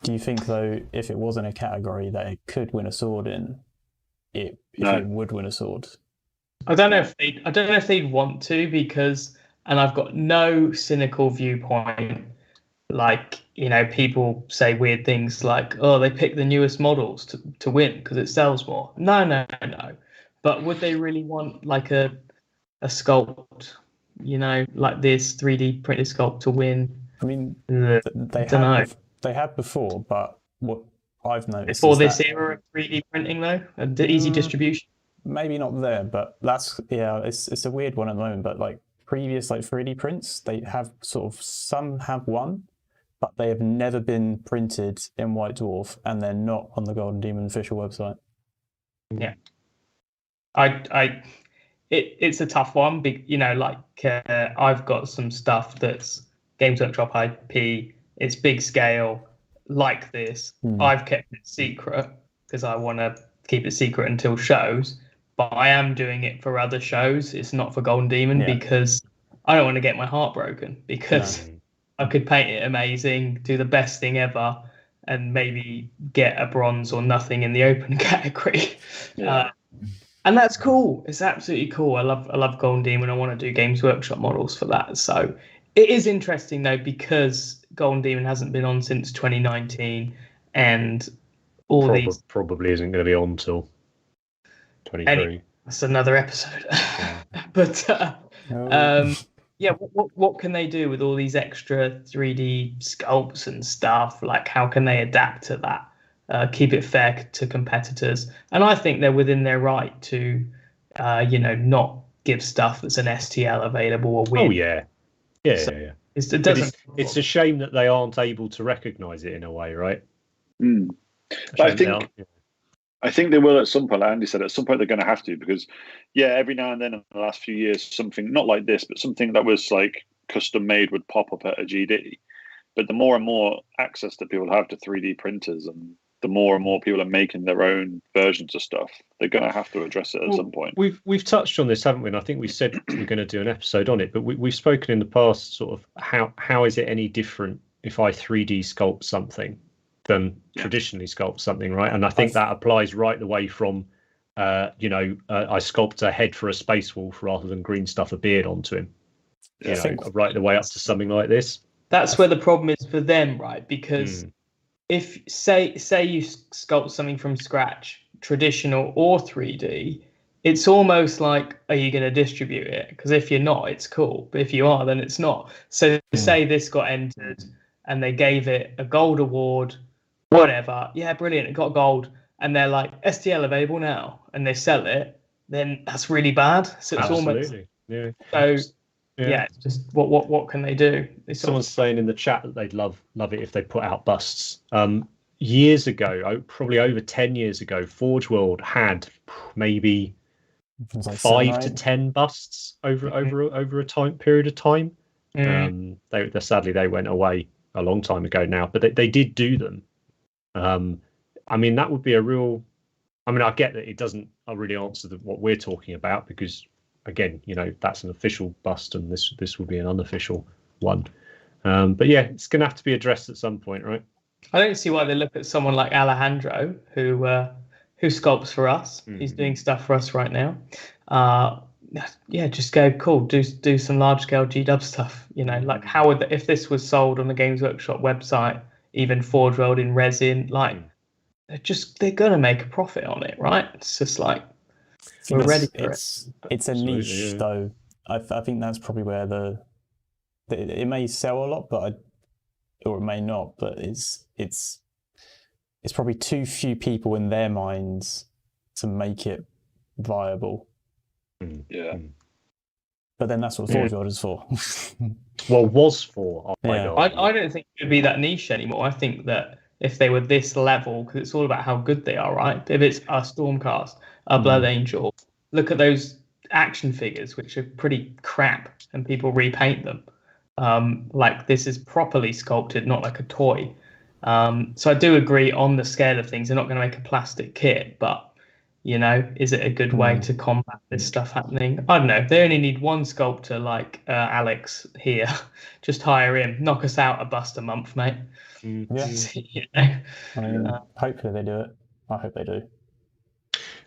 Do you think though, if it wasn't a category that it could win a sword in, it would win a sword? I don't know if they'd want to, because, and I've got no cynical viewpoint. Like, people say weird things like, oh, they pick the newest models to win because it sells more. No. But would they really want like a sculpt, like this 3D printed sculpt to win? I mean, they have before, but what I've noticed before this era of 3D printing though, easy distribution. Maybe not there, but it's a weird one at the moment. But like previous 3D prints, they have some have one, but they have never been printed in White Dwarf, and they're not on the Golden Demon official website. Yeah, it's a tough one. I've got some stuff that's Games Workshop IP. It's big scale like this. I've kept it secret because I want to keep it secret until shows. But I am doing it for other shows. It's not for Golden Demon because I don't want to get my heart broken, because I could paint it amazing, do the best thing ever, and maybe get a bronze or nothing in the open category. And that's cool. It's absolutely cool. I love Golden Demon. I want to do Games Workshop models for that. So it is interesting though, because Golden Demon hasn't been on since 2019, and probably isn't going to be on till 23. Anyway, that's another episode. But what can they do with all these extra 3D sculpts and stuff? Like, how can they adapt to that? Keep it fair to competitors, and I think they're within their right to, not give stuff that's an STL available or win. Oh yeah. It's a shame that they aren't able to recognise it in a way, right? But I think they will at some point. Like Andy said, at some point they're going to have to, because every now and then in the last few years, something not like this, but something that was like custom made would pop up at a GD. But the more and more access that people have to 3D printers, and the more and more people are making their own versions of stuff, they're going to have to address it at some point. We've touched on this, haven't we? And I think we said we're going to do an episode on it, but we've spoken in the past sort of how is it any different if I 3D sculpt something than traditionally sculpt something, right? And I think that applies right the way from, I sculpt a head for a space wolf rather than green stuff a beard onto him. Right the way up to something like this. That's where the problem is for them, right? Because if say you sculpt something from scratch, traditional or 3D, it's almost like, are you going to distribute it? Because if you're not, it's cool. But if you are, then it's not. So say this got entered and they gave it a gold award, whatever. Yeah, brilliant. It got gold. And they're like, STL available now. And they sell it. Then that's really bad. So it's almost Yeah. So it's just what can they do? Someone's saying in the chat that they'd love it if they put out busts. Years ago, probably over 10 years ago, Forge World had maybe 5 to 10 busts over a time period of time. They sadly they went away a long time ago now, but they did do them. I mean, that would be a real. I mean, I get that it doesn't really answer what we're talking about because, again, that's an official bust, and this will be an unofficial one. But yeah, it's going to have to be addressed at some point, right? I don't see why they look at someone like Alejandro, who sculpts for us. He's doing stuff for us right now. Just go cool. Do some large scale GW stuff. Like how would if this was sold on the Games Workshop website, even Forge World in resin, like they're gonna make a profit on it, right? It's just like we're ready for it. It's a niche though. I think that's probably where it may sell a lot, or it may not, but it's probably too few people in their minds to make it viable. Yeah. But then that's what Forge World is for. Well, was for. I don't think it would be that niche anymore. I think that if they were this level, because it's all about how good they are, right? If it's a Stormcast, a Blood Angel, look at those action figures, which are pretty crap, and people repaint them. Like this is properly sculpted, not like a toy. So I do agree on the scale of things. They're not going to make a plastic kit, but is it a good way to combat this stuff happening? I don't know. They only need one sculptor like Alex here. Just hire him. Knock us out a bust a month, mate. Yeah. I mean, hopefully they do it. I hope they do.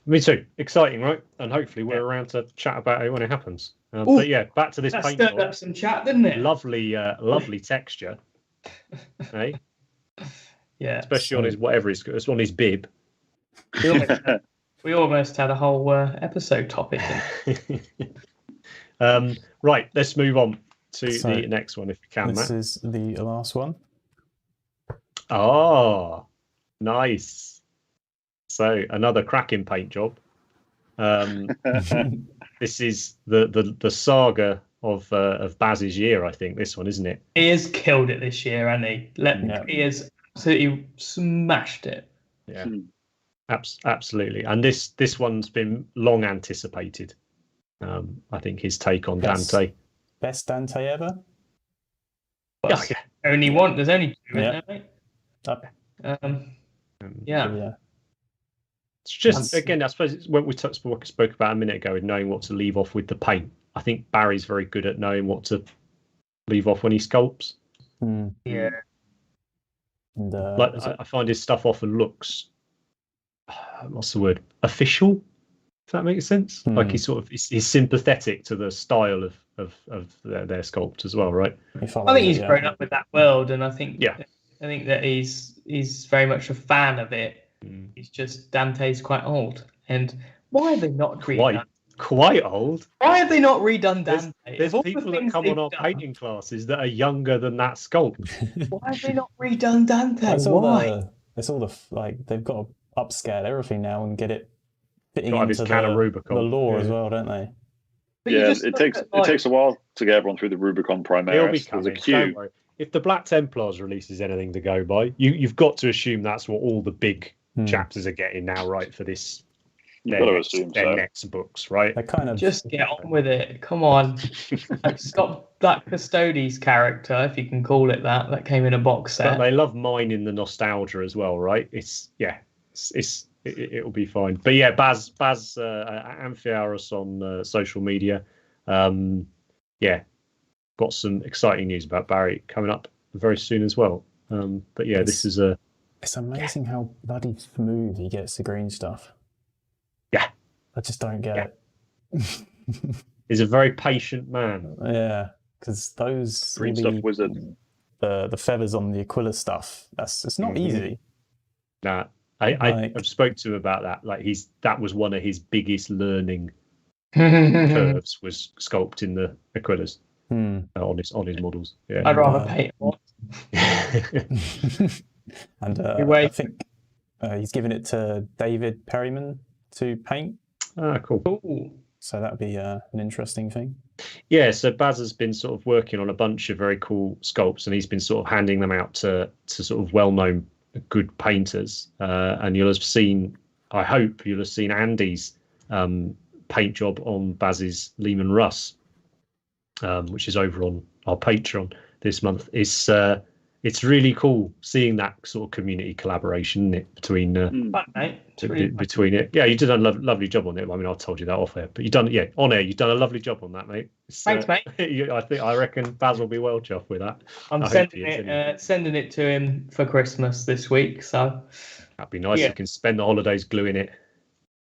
Me too. Exciting, right? And hopefully we're around to chat about it when it happens. But yeah, back to this paint job. Up some chat, didn't it? Lovely texture. Hey. Yeah. Especially on his whatever it's on his bib. We almost had a whole episode topic. Right, let's move on to the next one if we can, Matt. This is the last one. Oh, nice. So another cracking paint job. This is the saga of Baz's year, I think. This one, isn't it? He has killed it this year, hasn't he? He has absolutely smashed it. Yeah, absolutely. And this one's been long anticipated. I think his take on Dante. Best Dante ever. Only one. There's only two, isn't there, mate? Yeah. It's just again, I suppose it's what we spoke about a minute ago, with knowing what to leave off with the paint. I think Barry's very good at knowing what to leave off when he sculpts. Yeah. And, I find his stuff often looks, what's the word? Official. If that makes sense. Like he's sympathetic to the style of their sculpt as well, right? I think he's grown up with that world, and I think that he's very much a fan of it. It's just Dante's quite old, and why have they not redone? Quite old. Why have they not redone Dante? There's people that come on our painting classes that are younger than that sculpt. Why have they not redone Dante? Why? It's all they've got to upscale everything now and get it fitting into the lore as well, don't they? But it takes a while to get everyone through the Rubicon Primaris. There's a queue. If the Black Templars releases anything to go by, you've got to assume that's what all the big chapters are getting now, right? For this, their next books, right? They kind of just get on with it. Come on, stop that Custodes character, if you can call it that. That came in a box set. But they love mining the nostalgia as well, right? It'll be fine. But yeah, Baz Amphiaros on social media. Got some exciting news about Barry coming up very soon as well. But yeah, this is it's amazing how bloody smooth he gets the green stuff. Yeah. I just don't get it. He's a very patient man. Yeah, because those green stuff wizard. The feathers on the Aquila stuff, it's not easy. Nah. I've spoke to him about that. Like that was one of his biggest learning curves, was sculpting the Aquilas on his models. Yeah, I'd rather paint one. And I think he's given it to David Perryman to paint. Ah, cool. Ooh. So that'd be an interesting thing. Yeah, so Baz has been sort of working on a bunch of very cool sculpts, and he's been sort of handing them out to sort of well-known good painters. And you'll have seen, I hope you'll have seen Andy's paint job on Baz's Lehman Russ, which is over on our Patreon this month. It's really cool seeing that sort of community collaboration, isn't it, between between it. Yeah, you did a lovely job on it. I mean, I've told you that off air, but you've done on air. You've done a lovely job on that, mate. Thanks, mate. I reckon Baz will be well chuffed with that. I'm sending it to him for Christmas this week. So that'd be nice. You can spend the holidays gluing it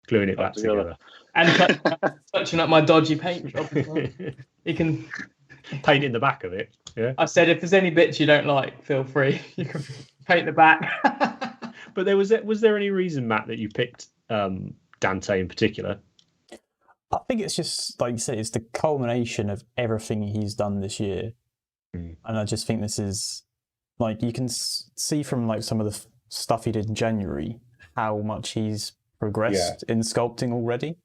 back together. And touching up my dodgy paint job. You can paint in the back of it. Yeah. I said, if there's any bits you don't like, feel free. You can paint the back. But was there any reason, Matt, that you picked Dante in particular? I think it's just, like you said, it's the culmination of everything he's done this year. And I just think this is, like, you can see from like some of the stuff he did in January how much he's progressed in sculpting already.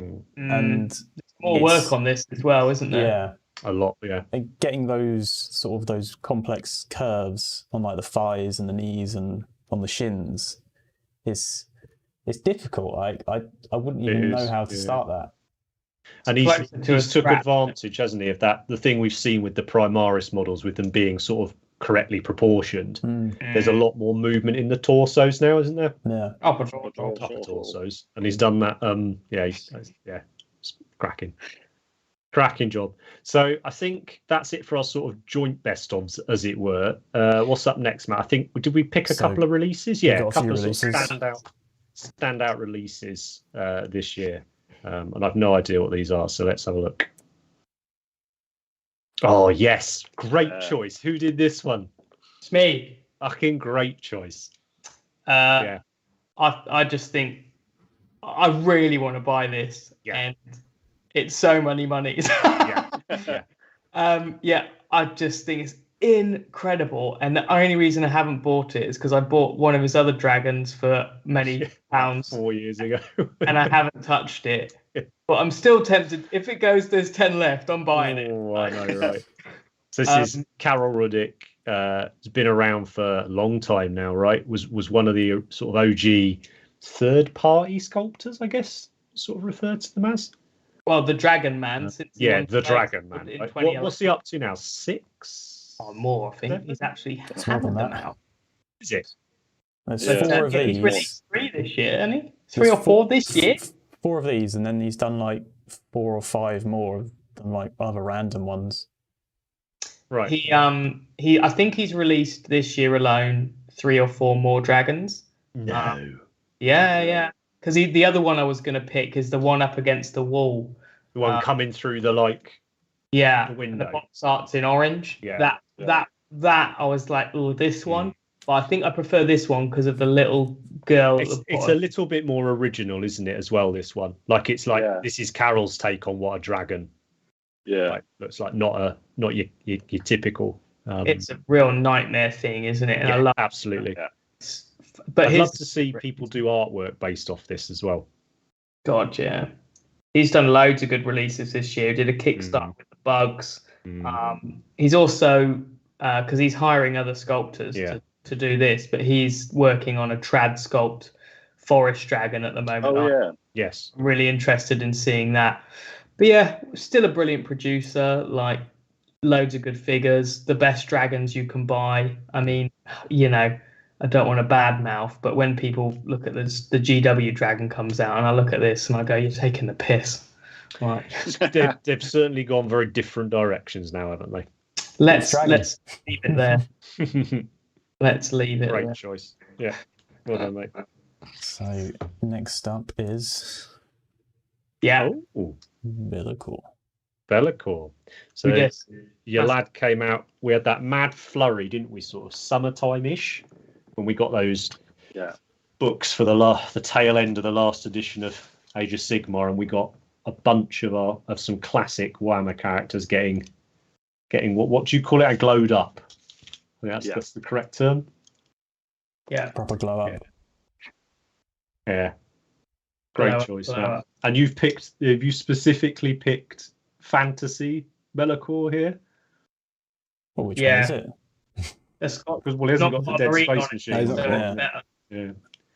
And there's more work on this as well, isn't there? Yeah. A lot, yeah. And getting those complex curves on like the thighs and the knees and on the shins it's difficult. I wouldn't even know how to start that. And he's took advantage, hasn't he, of that, the thing we've seen with the Primaris models, with them being sort of correctly proportioned. There's a lot more movement in the torsos now, isn't there? Yeah. Upper torsos. And he's done that. It's cracking job. So I think that's it for our sort of joint best ofs, as it were. What's up next, Matt? I think, did we pick a couple of releases? Yeah, a couple of standout releases this year. And I've no idea what these are, so let's have a look. Oh, yes. Great choice. Who did this one? It's me. Fucking great choice. I just think I really want to buy this. Yeah. And it's so many monies. I just think it's incredible. And the only reason I haven't bought it is because I bought one of his other dragons for many pounds 4 years ago. And I haven't touched it. But I'm still tempted. If it goes, there's 10 left, I'm buying it. Oh, I know, right. So this is Karol Rudik. It's been around for a long time now, right? Was one of the sort of OG third-party sculptors, I guess, sort of referred to them as. Well, the Dragon Man. The Dragon Man. Right? What's he up to now? 6? Or more, I think. He's actually hammered them out. Is it? There's 4 of these. He's released 3 this year, hasn't he? 3 or 4 this year? 4 of these, and then he's done like 4 or 5 more than like other random ones. Right. I think he's released this year alone 3 or 4 more dragons. No. Yeah. Because the other one I was going to pick is the one up against the wall. The one coming through the the window. And the box art's in orange. Yeah. That I was like, oh, this one. But I think I prefer this one because of the little girl. It's a little bit more original, isn't it? As well, this one. Like it's like this is Carol's take on what a dragon. Yeah. Like, looks like not your typical. It's a real nightmare thing, isn't it? And I love absolutely. Yeah. But I'd love to see people do artwork based off this as well. God, yeah. He's done loads of good releases this year. Did a Kickstarter with the bugs. He's also because he's hiring other sculptors to do this, but he's working on a trad sculpt forest dragon at the moment. Oh yeah, yes. I'm really interested in seeing that. But yeah, still a brilliant producer. Like loads of good figures, the best dragons you can buy. I mean, I don't want to badmouth, but when people look at this, the GW dragon comes out, and I look at this and I go, "You're taking the piss." Like they've certainly gone very different directions now, haven't they? Let's leave it there. Let's leave it. Great choice. Yeah, well done, mate. So next up is Be'lakor. So your lad came out. We had that mad flurry, didn't we? Sort of summertime-ish. When we got those books for the tail end of the last edition of Age of Sigmar, and we got a bunch of some classic Warhammer characters getting what do you call it? A glowed up. I think that's the correct term. Yeah, proper glow up. Yeah. Great choice. And have you specifically picked Fantasy Be'lakor here? Well, which one is it? That's because he hasn't got the Dead Space Machine. No,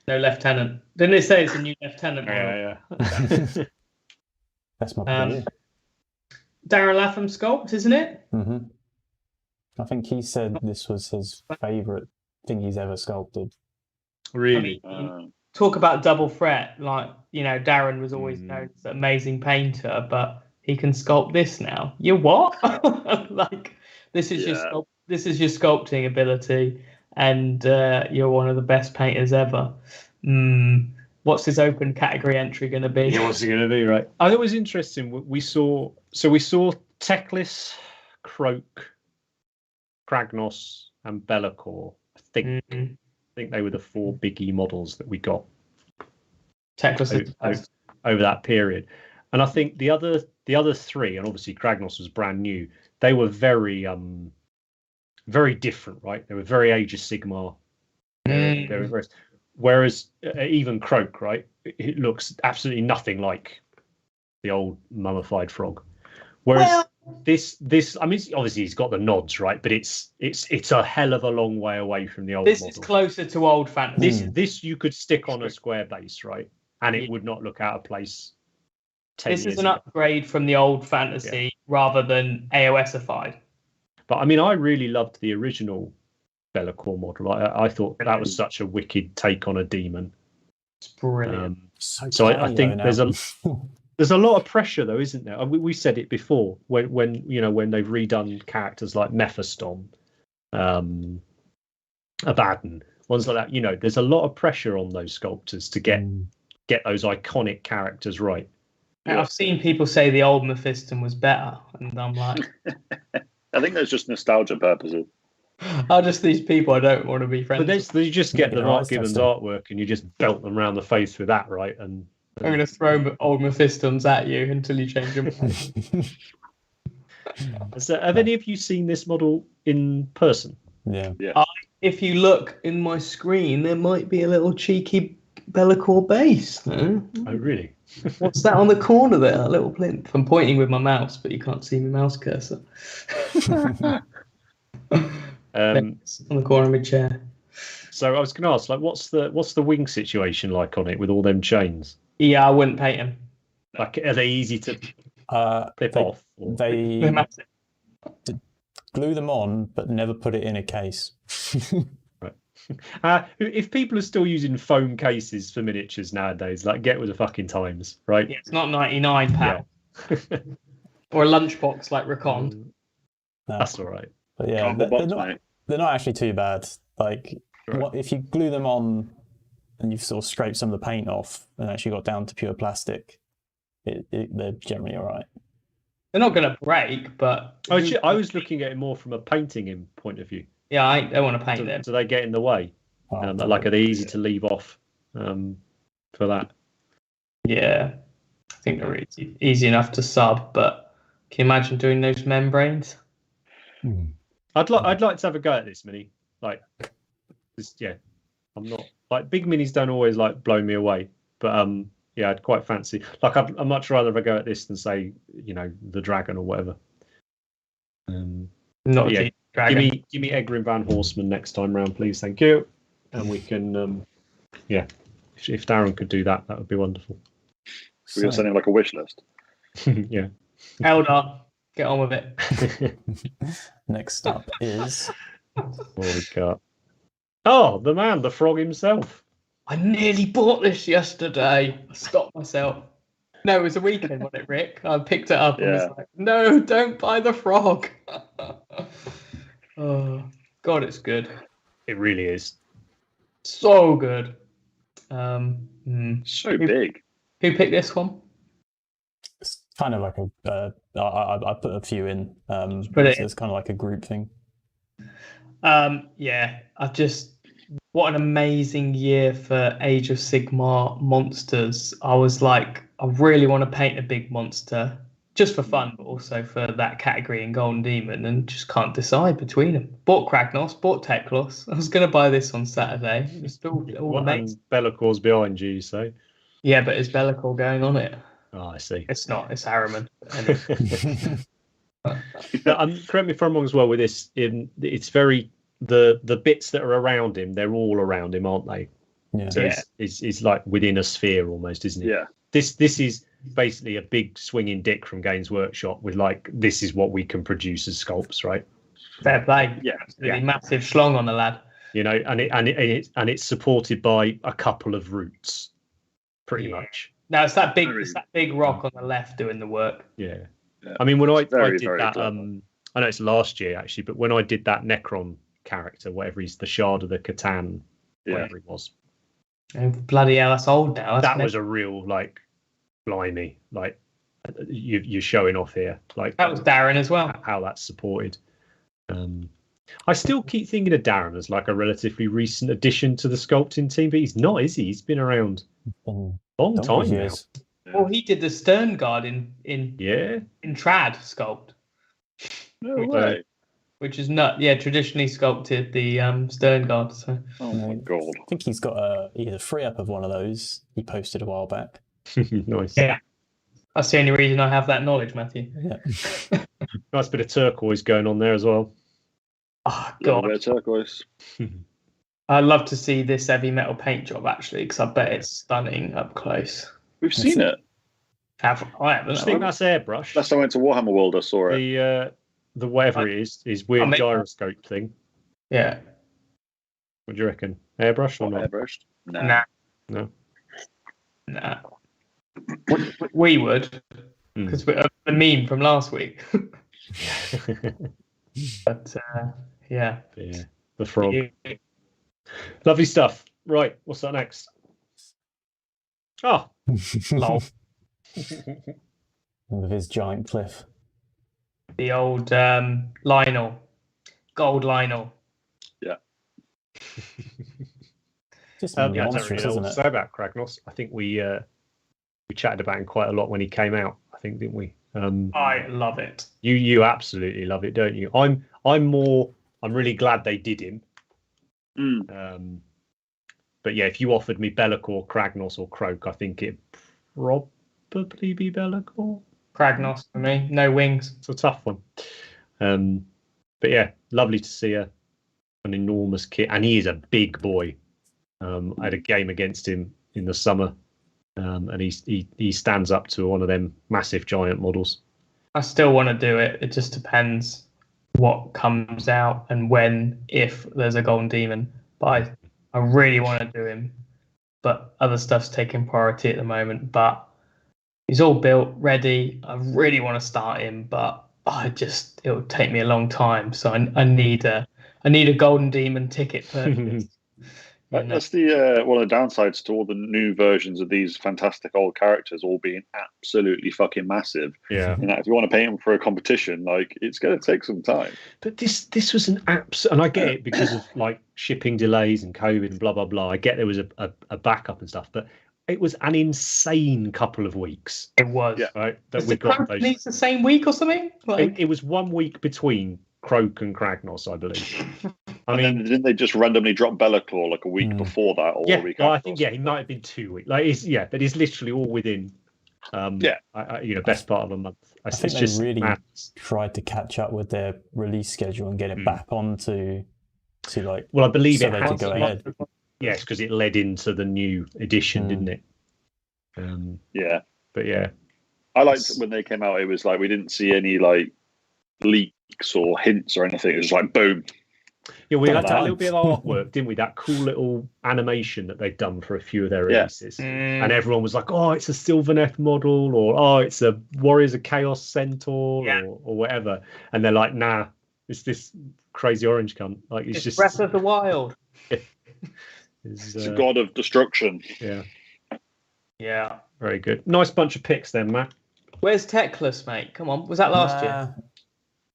no Lieutenant. Didn't they say it's a new Lieutenant? Yeah. That's my preview. Darren Latham sculpt, isn't it? Mm-hmm. I think he said this was his favourite thing he's ever sculpted. Really? Talk about double threat. Like, Darren was always known as an amazing painter, but he can sculpt this now. You what? This is your sculpting ability, and you're one of the best painters ever. What's his open category entry going to be? Yeah, what's it going to be, right? I thought it was interesting. We saw Teclis, Croak, Kragnos, and Be'lakor. I think they were the 4 biggie models that we got. Teclis over that period, and I think the other 3, and obviously Kragnos was brand new. They were very different, right? They were very Age of Sigmar. They were very, whereas even Croak, right? It looks absolutely nothing like the old mummified frog. Whereas this, I mean, obviously he's got the nods, right? But it's a hell of a long way away from the old. This model. Is closer to old fantasy. This you could stick on a square base, right? And it would not look out of place. This is an upgrade from the old fantasy rather than AOSified. But I mean, I really loved the original Be'lakor model. I thought that was such a wicked take on a demon. It's brilliant. So I think there's a lot of pressure, though, isn't there? We said it before when they've redone characters like Mephiston, Abaddon, ones like that. There's a lot of pressure on those sculptors to get those iconic characters right. I've seen people say the old Mephiston was better, and I'm like, I think that's just nostalgia purposes. Just these people I don't want to be friends with. But you just get the Mark Gibbons artwork and you just belt them around the face with that, right? And I'm going to throw old Mephistons at you until you change them. So, have any of you seen this model in person? Yeah. If you look in my screen, there might be a little cheeky Be'lakor base. No? Oh, really? What's that on the corner there? That little plinth. I'm pointing with my mouse, but you can't see my mouse cursor. On the corner of my chair. So I was going to ask, what's the wing situation like on it with all them chains? Yeah, I wouldn't paint them. Are they easy to clip off? They glue them on, but never put it in a case. Right. If people are still using foam cases for miniatures nowadays, get with the fucking times, right? Yeah, it's not £99. Yeah. Or a lunchbox like Recon. No. That's all right. But yeah, they're not actually too bad. If you glue them on and you've sort of scraped some of the paint off and actually got down to pure plastic, they're generally all right. They're not going to break, but... I was looking at it more from a painting point of view. Yeah, I don't want to paint them. Do they get in the way? Are they easy to leave off for that? Yeah, I think they're easy enough to sub, but can you imagine doing those membranes? I'd like to have a go at this mini. I'm not big minis don't always blow me away, but I'd quite fancy. I'd much rather have a go at this than say the dragon or whatever. Not a dragon. Give me Egrin Van Horseman next time round, please. Thank you. And we can if Darren could do that, that would be wonderful. We're going to send him a wish list. Yeah. Eldar, get on with it. Next up is what we got. Oh, the man, the frog himself. I nearly bought this yesterday. I stopped myself. No, it was a weekend, wasn't it, Rick? I picked it up and was like, no, don't buy the frog. Oh, God, it's good. It really is. So good. So big. Who picked this one? It's kind of like I put a few in. It's kind of like a group thing. What an amazing year for Age of Sigmar monsters. I was like, I really want to paint a big monster just for fun, but also for that category in Golden Demon, and just can't decide between them. Bought Kragnos, bought Teclis. I was going to buy this on Saturday. It's all amazing. Be'lakor's behind you, so. Yeah, but is Bellicor going on it? Oh, I see. It's not. It's Harriman. Correct me if I'm wrong as well with this. It's very the bits that are around him. They're all around him, aren't they? Yeah. So it's like within a sphere almost, isn't it? Yeah. This is basically a big swinging dick from Games Workshop with like, this is what we can produce as sculpts, right? Fair play. Yeah. Really massive schlong on the lad. You know, and it's supported by a couple of roots, pretty much. No, it's that big rock on the left doing the work. Yeah. I mean, when I did that, clever. I know it's last year actually, but when I did that Necron character, whatever he's, the Shard of the Catan, whatever it was. Oh, bloody hell, that's old now. That was a real, like, blimey, like, you're showing off here. Like, that was Darren as well. How that's supported. I still keep thinking of Darren as like a relatively recent addition to the sculpting team, but he's not, is he? He's been around a long time now. Well, he did the Stern Guard in trad sculpt. No way. Which is not traditionally sculpted the Stern Guard. So. Oh my god! I think he's got either free up of one of those he posted a while back. Nice. Yeah, that's the only reason I have that knowledge, Matthew. Yeah. Nice bit of turquoise going on there as well. Oh god, bit of turquoise. I'd love to see this heavy metal paint job actually, because I bet it's stunning up close. We've seen it. I haven't. I think that's airbrush. Last time I went to Warhammer World, I saw it. The whatever it is weird gyroscope thing. Yeah. What do you reckon? Airbrush or not? Airbrushed? No. We would, because we're the meme from last week. But yeah, the frog. Lovely stuff. Right, what's that next? Oh, lol. With his giant cliff. The old Lionel, gold Lionel. Yeah. Just I don't monstrous, really know isn't what it? to say about Kragnos. I think we chatted about him quite a lot when he came out. I think, didn't we? I love it. You absolutely love it, don't you? I'm really glad they did him. But yeah, if you offered me Bellicor, Kragnos, or Croak, I think it'd probably be Bellicor. Kragnos for me, no wings. It's a tough one. But yeah, lovely to see an enormous kit, and he is a big boy. I had a game against him in the summer, and he stands up to one of them massive giant models. I still want to do it. It just depends what comes out and when, if there's a Golden Demon. But I really want to do him, but other stuff's taking priority at the moment. But he's all built, ready. I really want to start him, but it will take me a long time. So I need a Golden Demon ticket purchase. That's the one of the downsides to all the new versions of these fantastic old characters all being absolutely fucking massive. Yeah. You know, if you want to paint them for a competition, like, it's going to take some time. But this was an and I get it because of like shipping delays and COVID and blah blah blah. I get there was a backup and stuff, but it was an insane couple of weeks. It was. Yeah. Right. That we got those. The same week or something. Like... It was 1 week between Croak and Kragnos, I believe. I mean, didn't they just randomly drop Bellicor like a week before that, or a week after? I think he might have been 2 weeks. Like, but it's literally all within. Best part of a month. I think they really tried to catch up with their release schedule and get it back onto like. Well, I believe so it they had could go ahead. Yes, because it led into the new edition, didn't it? Yeah, but yeah, I liked when they came out. It was like we didn't see any like leaks or hints or anything. It was like boom. Yeah, we had that little bit of artwork, didn't we? That cool little animation that they'd done for a few of their releases. And everyone was like, oh, it's a Sylvaneth model, or oh, it's a Warriors of Chaos Centaur, or whatever. And they're like, nah, it's this crazy orange cunt. Like, it's just Breath of the Wild. It's a god of destruction. Yeah. Very good. Nice bunch of picks then, Matt. Where's Teclis, mate? Come on. Was that last year?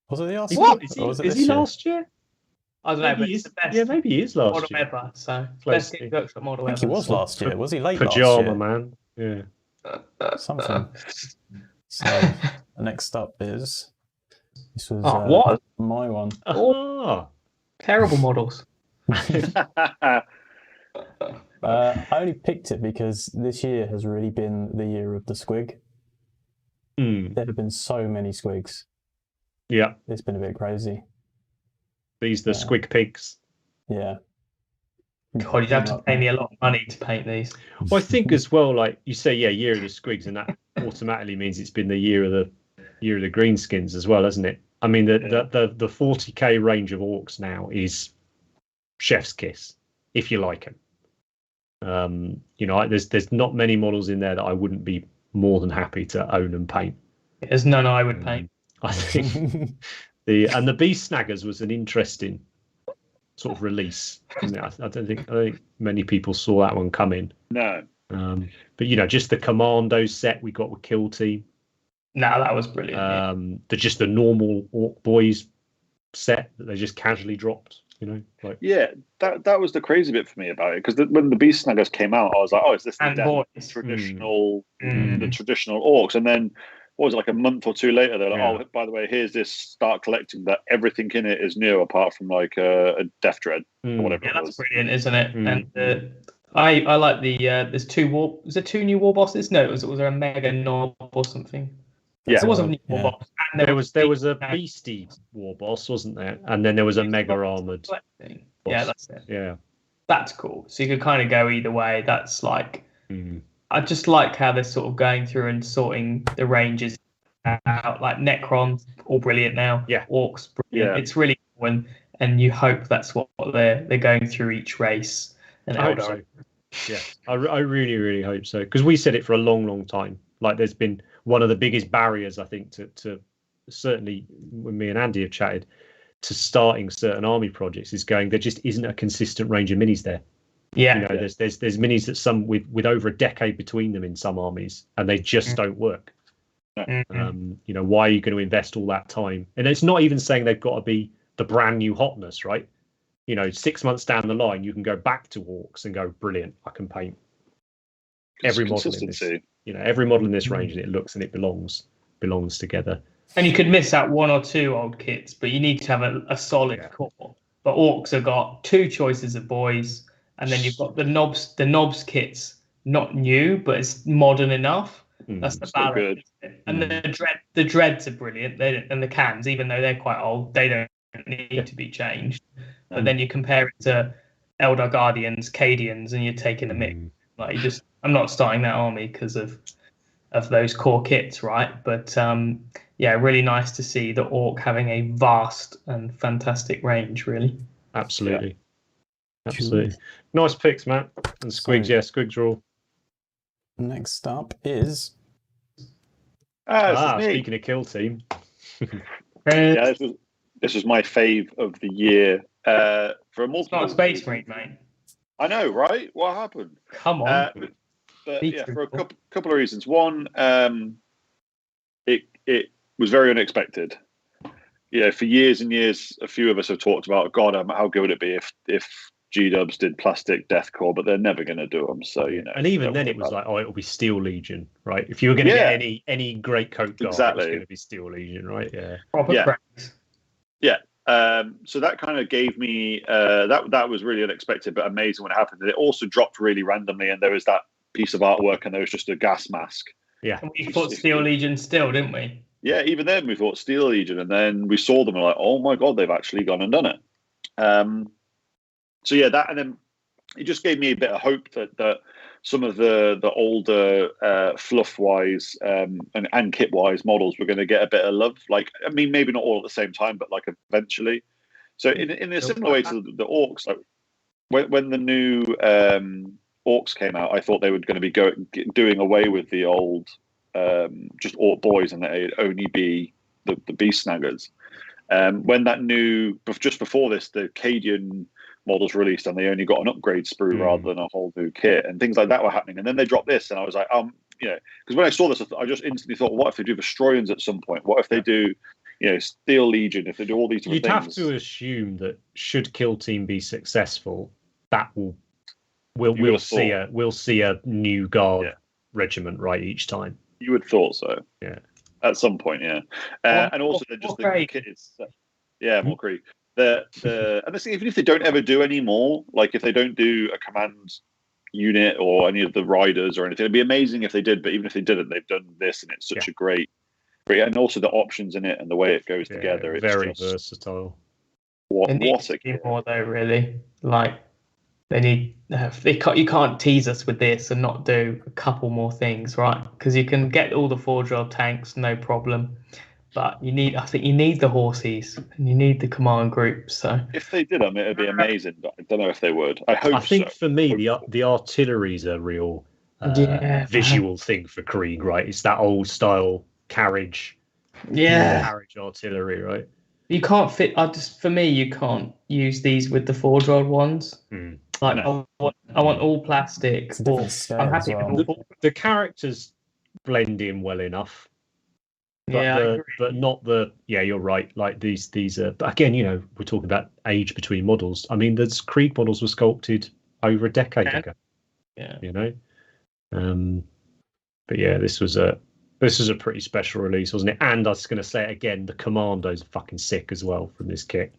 Was it the last year? What? Is he last year? I don't know, but he's the best. Yeah, maybe he is last year. Model ever, so best Games Workshop model ever. I think he was last year. Was he late last year? Pajama Man. Yeah. Something. So, next up is... This was what? My one. Oh, terrible models. I only picked it because this year has really been the year of the squig. There have been so many squigs. Yeah. It's been a bit crazy. These the squig pigs. Yeah. God, you'd have to pay me a lot of money to paint these. Well, I think as well, like you say, year of the squigs, and that automatically means it's been the year of the greenskins as well, hasn't it? I mean, the 40k range of orcs now is chef's kiss, if you like them. There's not many models in there that I wouldn't be more than happy to own and paint. There's none I would paint. I think the Beast Snaggers was an interesting sort of release. I don't think many people saw that one coming. No. But just the Commando set we got with Kill Team. No, that was brilliant. The normal Orc Boys set that they just casually dropped. That was the crazy bit for me about it, because when the Beast Snaggers came out, I was like, oh, is this the traditional orcs? And then what was it, like a month or two later, they're like, oh, by the way, here's this, start collecting that everything in it is new apart from like a Death Dread or whatever. Yeah, that's brilliant, isn't it? And I like the there's two new war bosses? No, was there a Mega Knob or something? Yeah, there wasn't a war boss. And there was a Beastie war boss, wasn't there? And then there was a Mega Armored. Yeah, that's it. Yeah, that's cool. So you could kind of go either way. That's like, I just like how they're sort of going through and sorting the ranges out. Like Necrons, all brilliant now. Yeah, Orcs, brilliant. Yeah. It's really cool, and you hope that's what they're going through each race. And I hope so. Yeah, I really, really hope so, because we said it for a long, long time. Like, there's been one of the biggest barriers, I think, to certainly when me and Andy have chatted, to starting certain army projects is going, there just isn't a consistent range of minis there. Yeah, there's minis that some with over a decade between them in some armies, and they just don't work. Why are you going to invest all that time? And it's not even saying they've got to be the brand new hotness, right? 6 months down the line, you can go back to orcs and go, brilliant, I can paint every model in this. Every model in this range, and it looks and it belongs together. And you could miss out one or two old kits, but you need to have a solid core. But orcs have got two choices of boys, and then you've got the knobs kits, not new, but it's modern enough. That's the balance. And the dreads are brilliant. And the cans, even though they're quite old, they don't need to be changed. But then you compare it to Eldar Guardians, Cadians, and you're taking a mix. Like, I'm not starting that army because of those core kits, right? But really nice to see the Orc having a vast and fantastic range, really. Absolutely. Nice picks, Matt. And Squigs, Squigs are all. Next up is... speaking of Kill Team. This was my fave of the year. For a multiple... It's not a Space Marine, mate. I know, right? What happened? Come on. For a couple of reasons. One, it was very unexpected. For years and years, a few of us have talked about, God, how good would it be if G-Dubs did plastic Deathcore, but they're never going to do them. So, And even then it was like, it'll be Steel Legion, right? If you were going to get any great coat guard, it was going to be Steel Legion, right? Yeah. Proper so that kind of gave me that was really unexpected but amazing when it happened. And it also dropped really randomly, and there was that piece of artwork, and there was just a gas mask. Yeah, and we thought Steel Legion still, didn't we? Yeah, even then we thought Steel Legion, and then we saw them and like, oh my god, they've actually gone and done it. That, and then it just gave me a bit of hope that some of the older fluff wise and kit wise models were going to get a bit of love. Like, I mean, maybe not all at the same time, but like eventually. So in a similar way to the orcs, like when the new orcs came out, I thought they were going to be doing away with the old just orc boys, and they'd only be the beast snaggers. When that new, just before this, the Cadian models released, and they only got an upgrade sprue rather than a whole new kit, and things like that were happening. And then they dropped this, and I was like, because when I saw this, I just instantly thought, what if they do Vestroyans at some point? What if they do, Steel Legion? If they do all these different things? You'd have to assume that should Kill Team be successful, that we'll see a new guard regiment right each time. You would thought so. Yeah. At some point, yeah. And also the kit is more Krieg. And even if they don't ever do any more, like if they don't do a command unit or any of the riders or anything. It'd be amazing if they did, but even if they didn't, they've done this, and it's such a great, and also the options in it and the way it goes together. It's very just versatile. What a game more though, really. Like you can't tease us with this and not do a couple more things, right? Because you can get all the 4-drop tanks, no problem. But I think you need the horses and you need the command groups. So if they did them, it'd be amazing. But I don't know if they would. I think for me, the artillery's a real visual thing for Krieg, right? It's that old style carriage artillery, right? You can't fit. For me, you can't use these with the 4-drop ones. Like I want all plastic. I'm happy with the characters blend in well enough. But but not the you're right. Like these are, but again, we're talking about age between models. I mean, the Krieg models were sculpted over a decade ago. Yeah. But yeah, this was a pretty special release, wasn't it? And I was going to say it again, the Commandos are fucking sick as well from this kit.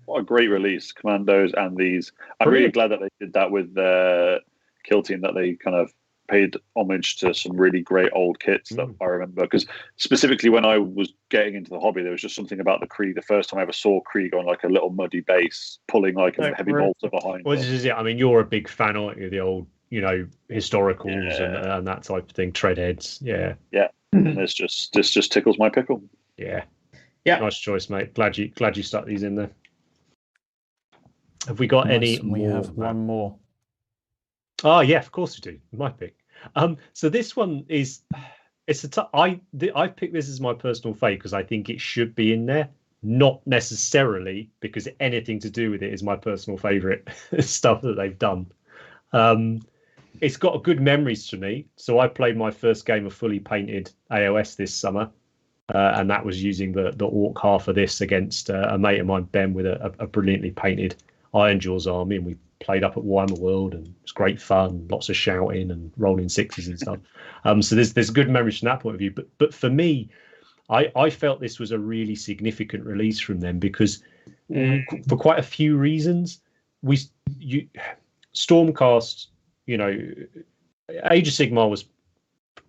What a great release, Commandos and these. I'm really glad that they did that with the Kill Team, that they kind of paid homage to some really great old kits that I remember, because specifically when I was getting into the hobby, there was just something about the Krieg. The first time I ever saw Krieg on like a little muddy base pulling like a heavy bolter behind. Well, this is it. I mean, you're a big fan, aren't you? The old, historicals and that type of thing, treadheads. Yeah. And this just tickles my pickle. Yeah. Nice choice, mate. Glad you stuck these in there. Have we got any more? We have one more. Oh yeah, of course we do. My pick. So this one is, I picked this as my personal favourite because I think it should be in there, not necessarily because anything to do with it is my personal favourite stuff that they've done. It's got good memories to me. So I played my first game of fully painted AOS this summer, and that was using the Orc half of this against a mate of mine, Ben, with a brilliantly painted Ironjaw's army, and we played up at Warhammer World, and it was great fun, lots of shouting and rolling sixes and stuff. So there's good memories from that point of view. But for me, I felt this was a really significant release from them because for quite a few reasons. Stormcast, Age of Sigmar was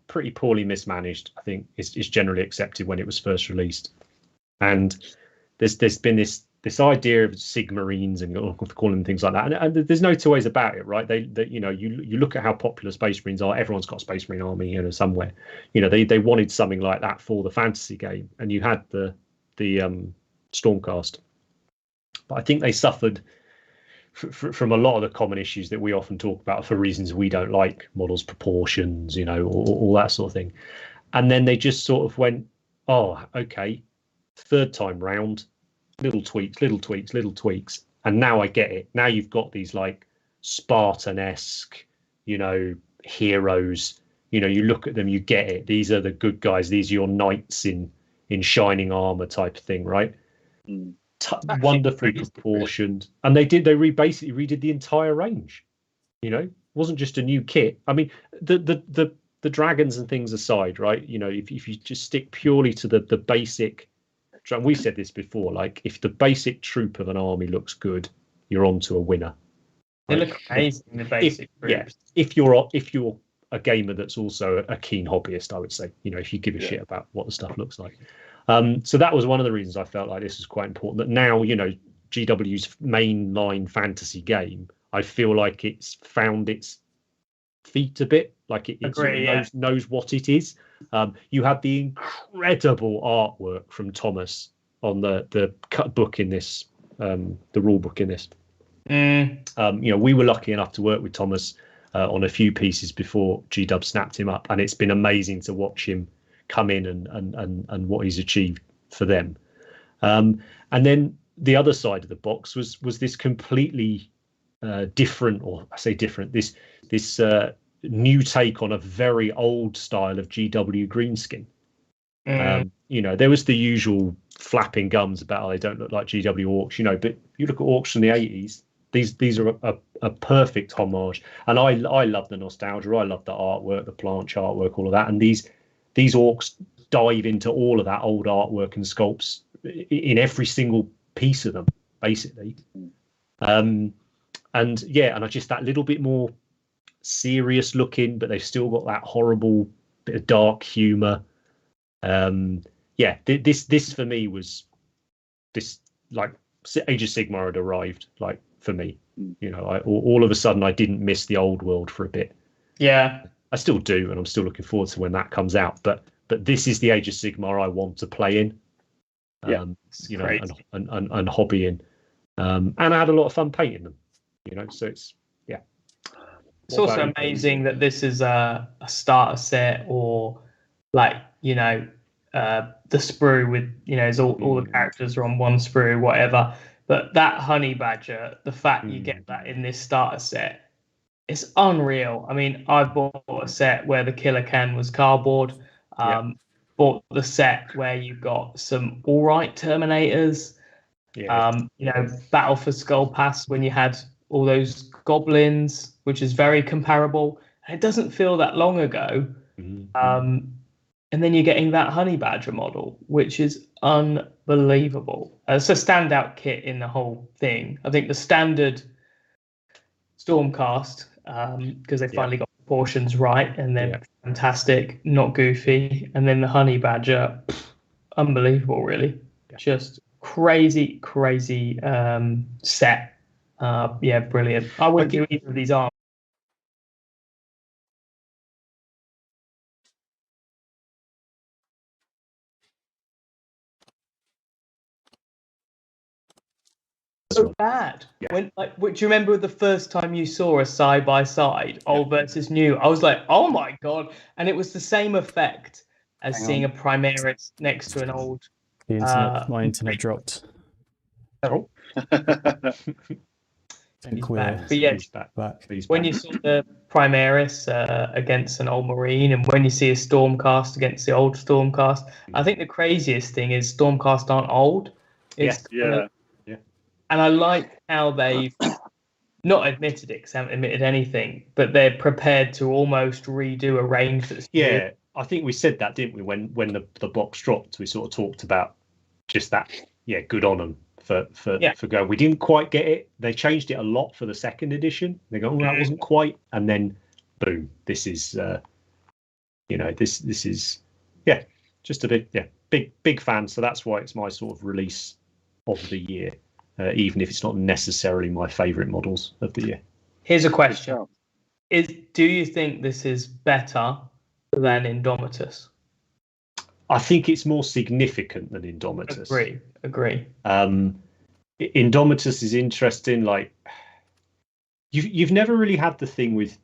pretty poorly mismanaged. I think it's generally accepted when it was first released, and there's been this idea of Sigmarines and calling them things like that, and there's no two ways about it, right? They you look at how popular Space Marines are. Everyone's got a Space Marine army, somewhere. They wanted something like that for the fantasy game, and you had the Stormcast, but I think they suffered from a lot of the common issues that we often talk about for reasons we don't like, models, proportions, all that sort of thing. And then they just sort of went, oh, okay, third time round, little tweaks, and now I get it. Now you've got these like Spartan-esque, heroes. You look at them, you get it. These are the good guys. These are your knights in shining armor type of thing, right? Wonderfully proportioned, and they basically redid the entire range. It wasn't just a new kit. I mean, the dragons and things aside, right? If you just stick purely to the basic, and we've said this before, like if the basic troop of an army looks good, you're on to a winner. They look amazing in the basic groups. If you're a gamer that's also a keen hobbyist, I would say, if you give a shit about what the stuff looks like. So that was one of the reasons I felt like this was quite important. That now, GW's mainline fantasy game, I feel like it's found its feet a bit, like it knows what it is. You had the incredible artwork from Thomas on the cut book in this, the rule book in this. We were lucky enough to work with Thomas on a few pieces before GW snapped him up, and it's been amazing to watch him come in and what he's achieved for them. And then the other side of the box was this completely different, or I say different, this new take on a very old style of GW greenskin. There was the usual flapping gums about how they don't look like GW orcs, but you look at orcs from the 80s, these are a perfect homage. And I love the nostalgia, I love the artwork, the planche artwork, all of that, and these orcs dive into all of that old artwork and sculpts in every single piece of them, basically. And and I just that little bit more serious looking, but they've still got that horrible bit of dark humor. This for me was this, like, Age of Sigmar had arrived, like, for me. All of a sudden I didn't miss the old world for a bit. Yeah, I still do, and I'm still looking forward to when that comes out. But this is the Age of Sigmar I want to play in. And hobby in. And I had a lot of fun painting them. So it's It's also amazing that this is a starter set, or like the sprue with all the characters are on one sprue, whatever. But that honey badger, the fact you get that in this starter set, it's unreal. I mean, I bought a set where the killer can was cardboard. Bought the set where you got some all right Terminators. Battle for Skull Pass when you had all those goblins, which is very comparable. And it doesn't feel that long ago. And then you're getting that honey badger model, which is unbelievable. It's a standout kit in the whole thing. I think the standard Stormcast, because they finally got proportions right, and they're fantastic, not goofy. And then the honey badger, unbelievable, really. Just crazy set. Brilliant. I wouldn't do either of these arms. So bad. When, do you remember the first time you saw a side by side, old versus new? I was like, oh my god! And it was the same effect as seeing a Primaris next to an old. My internet dropped. Oh. He's back. When you saw the Primaris against an old Marine, and when you see a Stormcast against the old Stormcast, I think the craziest thing is Stormcast aren't old. And I like how they've not admitted it, because they haven't admitted anything, but they're prepared to almost redo a range that's new. I think we said that, didn't we? When the box dropped, we sort of talked about just that. Yeah, good on them for going. We didn't quite get it. They changed it a lot for the second edition. They go, that wasn't quite, and then boom, this is this is just a big fan. So that's why it's my sort of release of the year, even if it's not necessarily my favourite models of the year. Here's a question: do you think this is better than Indomitus? I think it's more significant than Indomitus. Agree. Indomitus is interesting. Like, you've never really had the thing with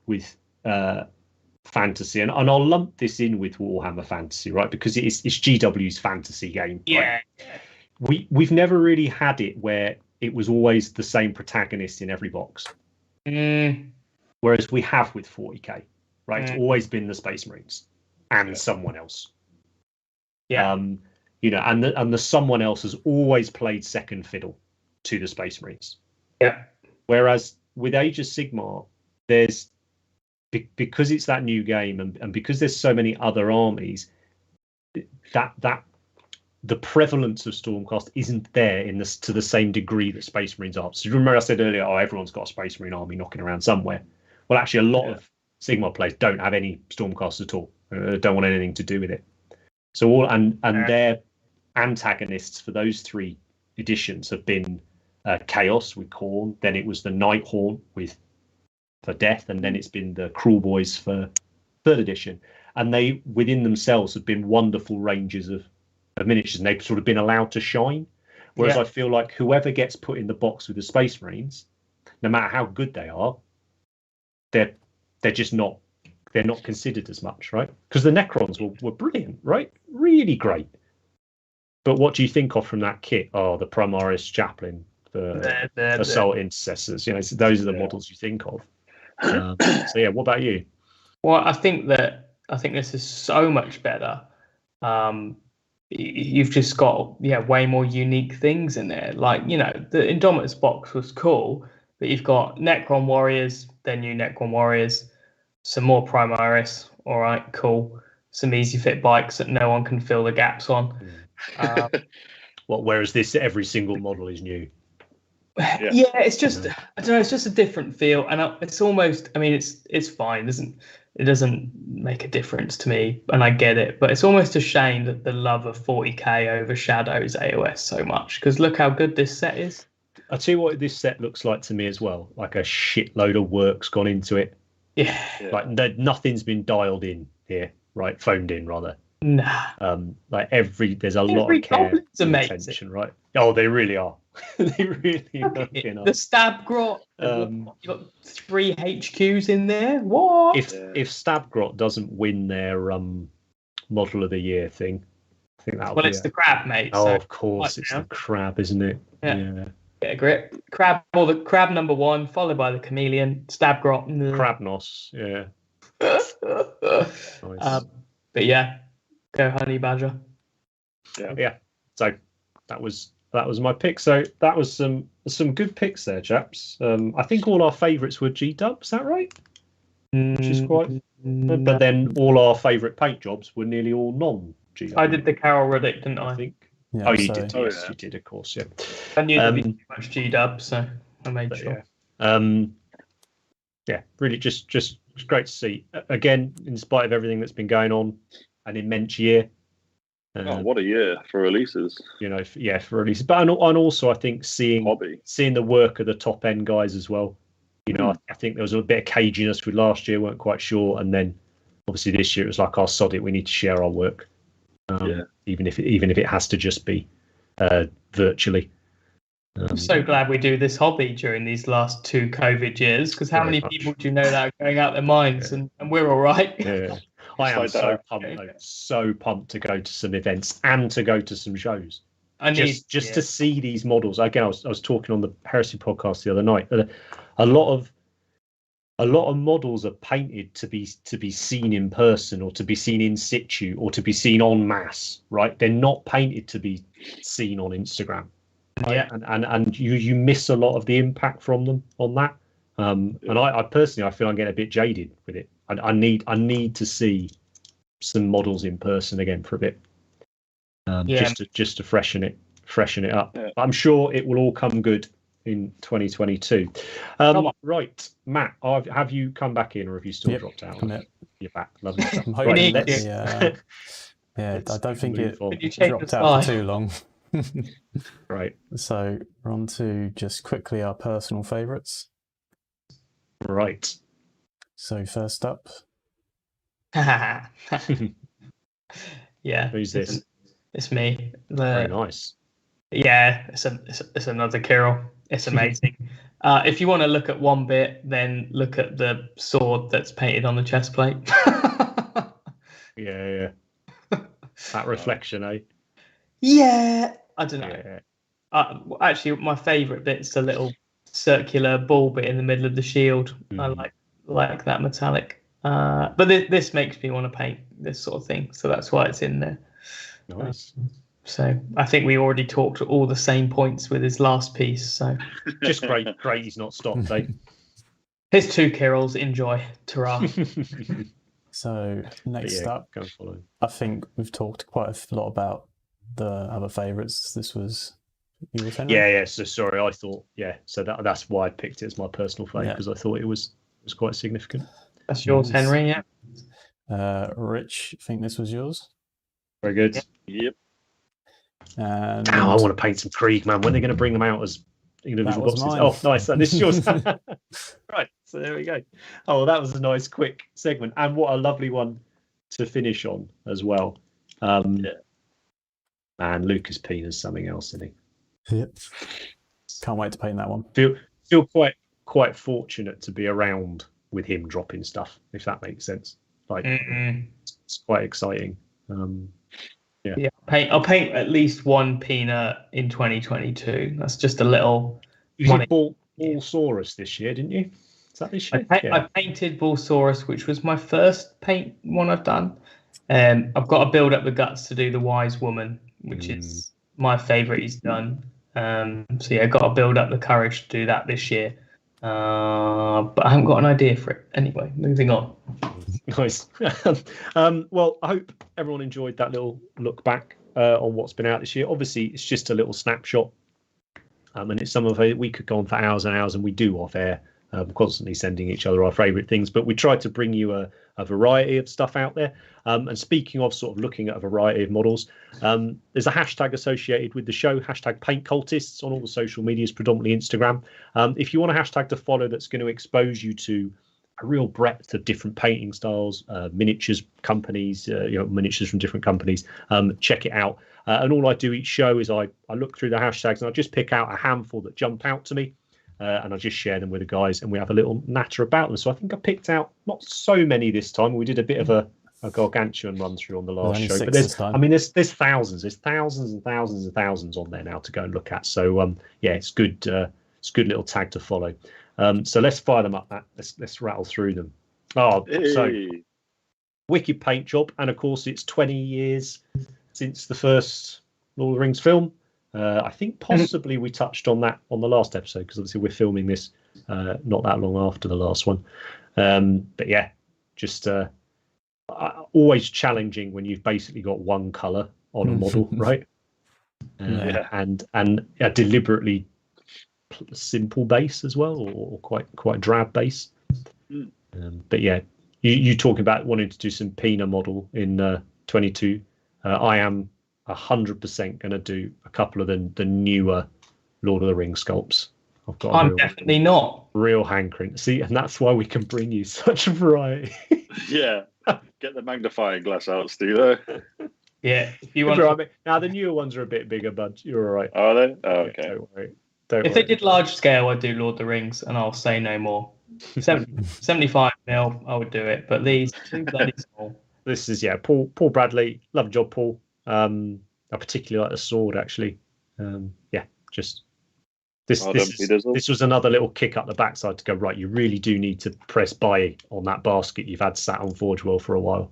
fantasy, and I'll lump this in with Warhammer Fantasy, right? Because it's GW's fantasy game. Yeah. Right? We've never really had it where it was always the same protagonist in every box. Whereas we have with 40k, right? It's always been the Space Marines and someone else. And the someone else has always played second fiddle to the Space Marines. Whereas with Age of Sigmar, there's because it's that new game, and because there's so many other armies, that the prevalence of Stormcast isn't there to the same degree that Space Marines are. So you remember I said earlier, everyone's got a Space Marine army knocking around somewhere. Well, actually, a lot of Sigmar players don't have any Stormcast at all. Don't want anything to do with it. So their antagonists for those three editions have been Chaos with Khorne, then it was the Nighthaunt for Death, and then it's been the Cruel Boys for third edition. And they, within themselves, have been wonderful ranges of miniatures, and they've sort of been allowed to shine. Whereas I feel like whoever gets put in the box with the Space Marines, no matter how good they are, they're just not. They're not considered as much, right? Because the Necrons were brilliant, right? Really great. But what do you think of from that kit? Oh, the Primaris Chaplain, the Assault Intercessors. Those are the models you think of. What about you? Well, I think this is so much better. You've just got way more unique things in there. Like, the Indomitus box was cool, but you've got Necron Warriors, their new Necron Warriors, some more Primaris, all right, cool. Some easy fit bikes that no one can fill the gaps on. Whereas this, every single model is new. Yeah, it's just I don't know. It's just a different feel, and it's almost. I mean, it's fine. It doesn't make a difference to me, and I get it. But it's almost a shame that the love of 40k overshadows AOS so much. Because look how good this set is. I'll tell you what this set looks like to me as well. Like a shitload of work's gone into it. Yeah. Like nothing's been dialed in here, right? Phoned in rather. Nah. Like there's a lot of care and attention, right? Oh, they really are. They really are. The stab grot. You got 3 HQs in there. What? If stab grot doesn't win their model of the year thing, I think that'll be it's the crab, mate. Oh, so of course, it's the crab, isn't it? Yeah. Get a grip. Crab or the crab number 1, followed by the chameleon. Stab grot. Crabnos, yeah. Nice. But yeah. Go honey badger. Yeah. So that was my pick. So that was some good picks there, chaps. I think all our favourites were G-Dub. Is that right? Which is quite. No. But then all our favourite paint jobs were nearly all non-G-Dub. I did the Carol Riddick, didn't I? I think. Yeah, you did. Yes, you did. Of course, yeah. I knew there'd be too much G-Dub, so I made sure. Yeah, really, just great to see. Again, in spite of everything that's been going on. An immense year. What a year for releases! For releases, but and also I think seeing the work of the top end guys as well. I think there was a bit of caginess with last year, weren't quite sure, and then obviously this year it was like, "Oh, sod it, we need to share our work." Even if it has to just be virtually. I'm so glad we do this hobby during these last 2 COVID years, because how many people do you know that are going out their minds, and we're all right. Yeah. I am so pumped to go to some events and to go to some shows. To see these models. Again, I was talking on the Heresy podcast the other night. A lot of models are painted to be seen in person, or to be seen in situ, or to be seen en masse. Right? They're not painted to be seen on Instagram. Right? Yeah, and you miss a lot of the impact from them on that. And I personally, I feel I'm getting a bit jaded with it. I need to see some models in person again for a bit, just to freshen it up. Yeah. I'm sure it will all come good in 2022. Right, Matt, have you come back in, or have you still dropped out? You're back. Lovely stuff. Right, I don't think it dropped out for too long. Right. So we're on to just quickly our personal favourites. Right. So first up. Yeah. Who's this? It's me. Very nice. Yeah, it's another Kirill. It's amazing. If you want to look at one bit, then look at the sword that's painted on the chest plate. Yeah. That reflection, eh? Yeah. I don't know. Yeah. Actually, my favourite bit's the little circular ball bit in the middle of the shield. I like that metallic. But this makes me want to paint this sort of thing, so that's why it's in there. Nice. So I think we already talked all the same points with his last piece. So just great he's not stopped, eh? Here's 2 Kirills. Enjoy. Ta-ra. So next up, I think we've talked quite a lot about the other favourites. This was yours, Henry? Yeah. So sorry, I thought So that's why I picked it as my personal favourite, because I thought it was quite significant. That's yours, Henry. Yeah. Rich, I think this was yours. Very good. Yep. And I want to paint some Krieg, man. When are they going to bring them out as individual boxes? Mine. Oh, nice. And this is yours. Right. So there we go. Oh, well, that was a nice, quick segment, and what a lovely one to finish on as well. And Lucas Pina's something else, isn't he? Yep. Can't wait to paint that one. Feel quite fortunate to be around with him dropping stuff, if that makes sense. Like it's quite exciting. Yeah. I'll paint at least one Pina in 2022. That's just a little. You did Bullsaurus this year, didn't you? Is that this year? I painted Bullsaurus, which was my first paint one I've done. I've got to build up the guts to do the Wise Woman, which is my favourite he's done. So yeah, I've got to build up the courage to do that this year. But I haven't got an idea for it. Anyway, moving on. Nice. Well, I hope everyone enjoyed that little look back on what's been out this year. Obviously, it's just a little snapshot And it's some of it we could go on for hours and hours, and we do off air, constantly sending each other our favourite things. But we try to bring you a variety of stuff out there. And speaking of sort of looking at a variety of models, there's a hashtag associated with the show, hashtag paintcultists, on all the social medias, predominantly Instagram. If you want a hashtag to follow that's going to expose you to a real breadth of different painting styles, miniatures companies, miniatures from different companies, check it out. And all I do each show is I look through the hashtags and I just pick out a handful that jump out to me, and I just share them with the guys, and we have a little natter about them. So I think I picked out not so many this time. We did a bit of a gargantuan run through on the last show, but there's thousands, and thousands and thousands on there now to go and look at. So it's good. It's a good little tag to follow. So let's fire them up, Matt. Let's rattle through them. So wicked paint job, and of course it's 20 years since the first Lord of the Rings film. I think possibly we touched on that on the last episode, because obviously we're filming this not that long after the last one. But yeah, just always challenging when you've basically got one colour on a model, right? And a deliberately simple base as well, or quite drab base. But yeah, you talking about wanting to do some Pina model in 22. I am 100% going to do a couple of the newer Lord of the Rings sculpts. I'm definitely not. Real hankering. See, and that's why we can bring you such a variety. Yeah. Get the magnifying glass out, Steve. Yeah. If you want. Now, the newer ones are a bit bigger, bud. You're all right. Are they? Oh, okay. Yeah, don't worry. If they did large scale, I'd do Lord of the Rings, and I'll say no more. 75 mil, I would do it. But these too bloody small. This is Paul Bradley. Love job, Paul. I particularly like the sword, actually. This was another little kick up the backside to go, right, you really do need to press buy on that basket you've had sat on Forge World for a while.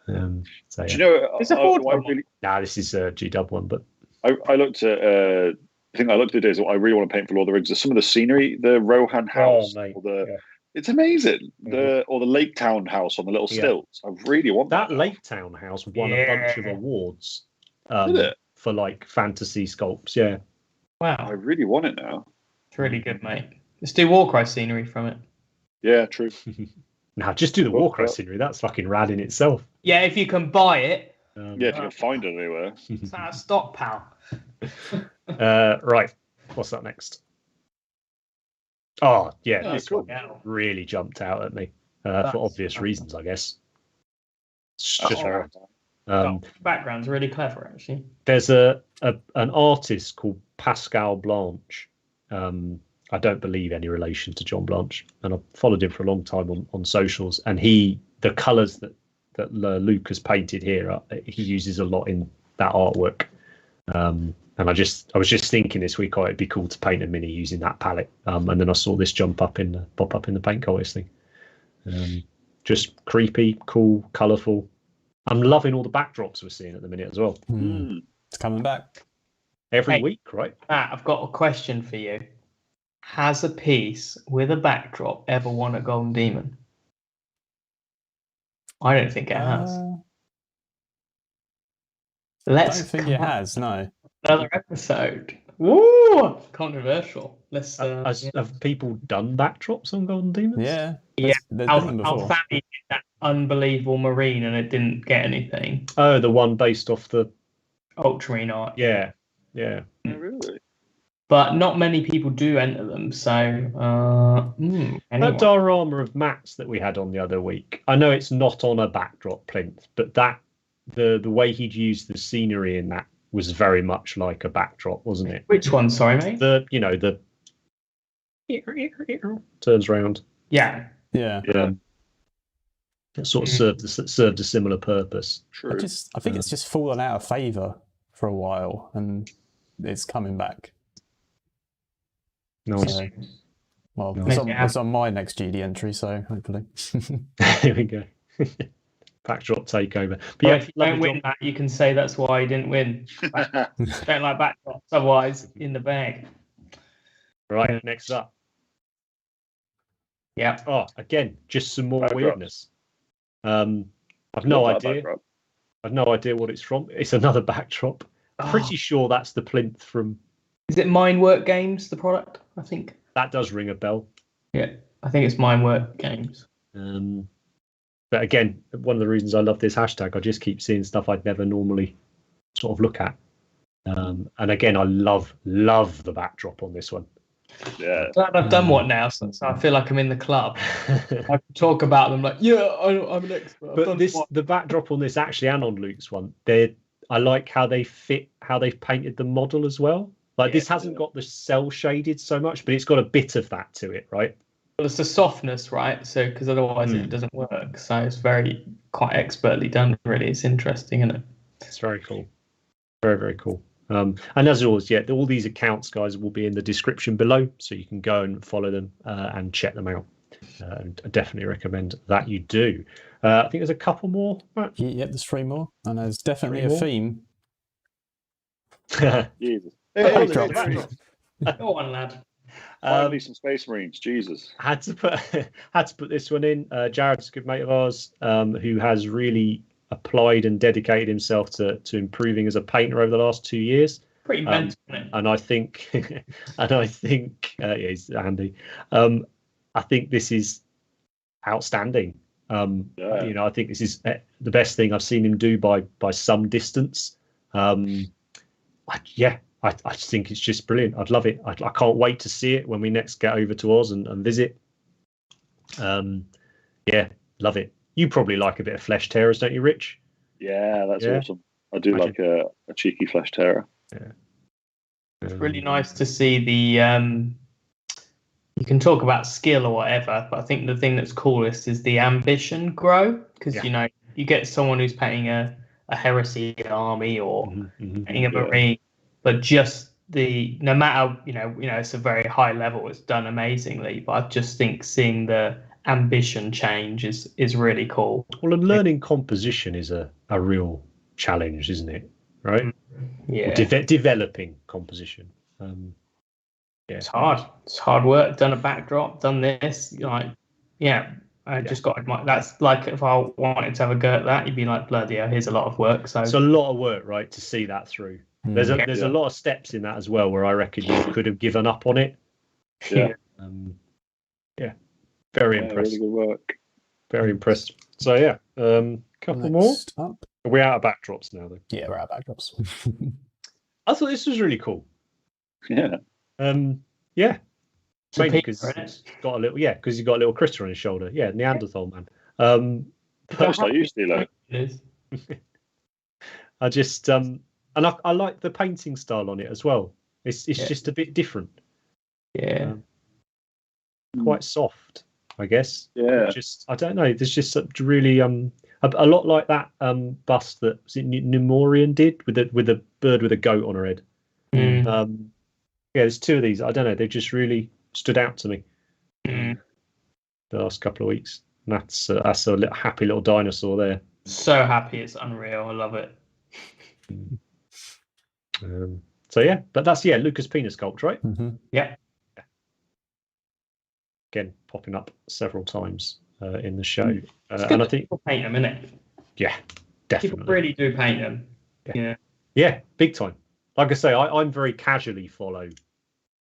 Do you know, it's a Forge World. This is a G-Dub one, but I looked at the thing I looked at is what I really want to paint for Lord of the Rings is some of the scenery, the Rohan house, it's amazing. Or the Lake Town house on the little stilts. I really want that. Lake Town house won a bunch of awards for like fantasy sculpts. Yeah. Wow. I really want it now. It's really good, mate. Let's do Warcry scenery from it. Yeah, true. Now just do the Warcry scenery. That's fucking rad in itself. Yeah, if you can buy it. If you can find it anywhere. It's out of stock, pal. Right. What's up next? Oh, yeah, this cool. one really jumped out at me for obvious reasons, I guess. It's just background's really clever, actually. There's an artist called Pascal Blanche. I don't believe any relation to John Blanche, and I've followed him for a long time on socials. And the colours that Luke has painted here, he uses a lot in that artwork. And I was just thinking this week, it'd be cool to paint a mini using that palette. And then I saw this pop up in the paint cultist thing. Just creepy, cool, colourful. I'm loving all the backdrops we're seeing at the minute as well. It's coming back every week, right? Matt, I've got a question for you. Has a piece with a backdrop ever won a Golden Demon? I don't think it has. I don't think it has, no. Another episode. Woo! Controversial. Let's. Have people done backdrops on Golden Demons? Yeah. Alfani did that unbelievable marine and it didn't get anything. Oh, the one based off the Ultramarine art. Yeah. Oh, really? But not many people do enter them, so anyway. That diorama of Matt's that we had on the other week. I know it's not on a backdrop plinth, but the way he'd used the scenery in that was very much like a backdrop, wasn't it? Which one? Sorry, mate. The turns round. Yeah. It sort of served a similar purpose. True. I think it's just fallen out of favour for a while, and it's coming back. Nice. So, it's on my next GD entry, so hopefully. Here we go. Backdrop takeover. But if you don't win that, you can say that's why you didn't win. Don't like backdrops, otherwise in the bag. Right, next up. Yeah. Oh, again, just some more weirdness. I've no idea. I've no idea what it's from. It's another backdrop. Pretty sure that's the plinth from Is it Mindwork Games, the product? I think that does ring a bell. Yeah, I think it's Mindwork Games. But again, one of the reasons I love this hashtag, I just keep seeing stuff I'd never normally sort of look at. And again, I love the backdrop on this one. Yeah, glad I've done one now, so I feel like I'm in the club. I can talk about them like, I'm an expert. But the backdrop on this actually, and on Luke's one, I like how they fit, how they've painted the model as well. Like this hasn't got the cell shaded so much, but it's got a bit of that to it, right? Well, it's the softness, right? So because otherwise it doesn't work. So it's quite expertly done. Really, it's interesting, isn't it? It's very cool, very very cool. And as always, all these accounts, guys, will be in the description below, so you can go and follow them and check them out. And I definitely recommend that you do. I think there's a couple more. Right? Yeah, there's 3 more, and there's definitely a theme. Jesus. Go on, lad. Finally, some Space Marines. Jesus. Had to put this one in. Jared's a good mate of ours, who has really applied and dedicated himself to improving as a painter over the last 2 years. Pretty mental, isn't it? And I think, he's handy. I think this is outstanding. I think this is the best thing I've seen him do by some distance. I just think it's just brilliant. I'd love it. I can't wait to see it when we next get over to Oz and visit. Love it. You probably like a bit of flesh tearers, don't you, Rich? Yeah, that's awesome. I do like a cheeky flesh tearer. Yeah. It's really nice to see the. You can talk about skill or whatever, but I think the thing that's coolest is the ambition grow, because you get someone who's painting a heresy army or painting a marine, but just no matter it's a very high level, it's done amazingly. But I just think seeing the ambition change is really cool. Well, and learning composition is a real challenge, isn't it? Right? Yeah. Developing composition. It's hard. It's hard work. Done a backdrop. Done this. Just got to. That's like if I wanted to have a go at that, you'd be like, bloody hell, here's a lot of work. So it's a lot of work, right, to see that through. There's a lot of steps in that as well, where I reckon you could have given up on it. Yeah. Very impressed. Really good work. Very impressed. So couple more. Up. Are we out of backdrops now, though? Yeah, we're out of backdrops. I thought this was really cool. Yeah. Mainly because he's got a little, because he's got a little critter on his shoulder. Yeah, Neanderthal man. That's not you, Stilo. I just and I like the painting style on it as well. It's just a bit different. Yeah. Quite soft, I guess. Yeah. Just I don't know. There's just really a lot like that bust that Nemorian did with a bird with a goat on her head. There's 2 of these. I don't know. They just really stood out to me the last couple of weeks. And that's a happy little dinosaur there. So happy, it's unreal. I love it. But that's Lucas Pena sculpt, right? Mm-hmm. Yeah. Again, popping up several times in the show, and I think people paint them, innit? Yeah, definitely. People really do paint them. Yeah, big time. Like I say, I'm very casually follow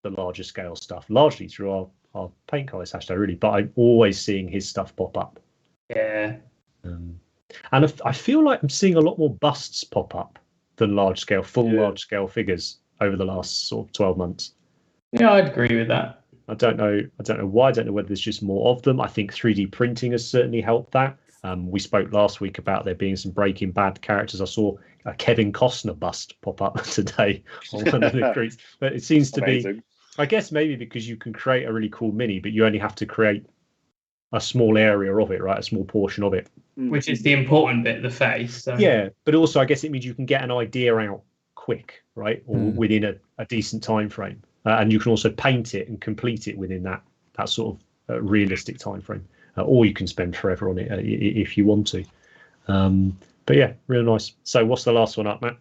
the larger scale stuff, largely through our Paint Cultist hashtag, really. But I'm always seeing his stuff pop up. Yeah. And I feel like I'm seeing a lot more busts pop up than large scale figures over the last sort of 12 months. Yeah, I'd agree with that. I don't know why. I don't know whether there's just more of them. I think 3D printing has certainly helped that. We spoke last week about there being some Breaking Bad characters. I saw a Kevin Costner bust pop up today on one of the creates. But it seems to be, I guess maybe because you can create a really cool mini, but you only have to create a small area of it, right? A small portion of it. Which is the important bit, the face. So. Yeah, but also I guess it means you can get an idea out quick, right? Or within a decent time frame. And you can also paint it and complete it within that sort of realistic time frame. Or you can spend forever on it if you want to. But yeah, really nice. So what's the last one up, Matt?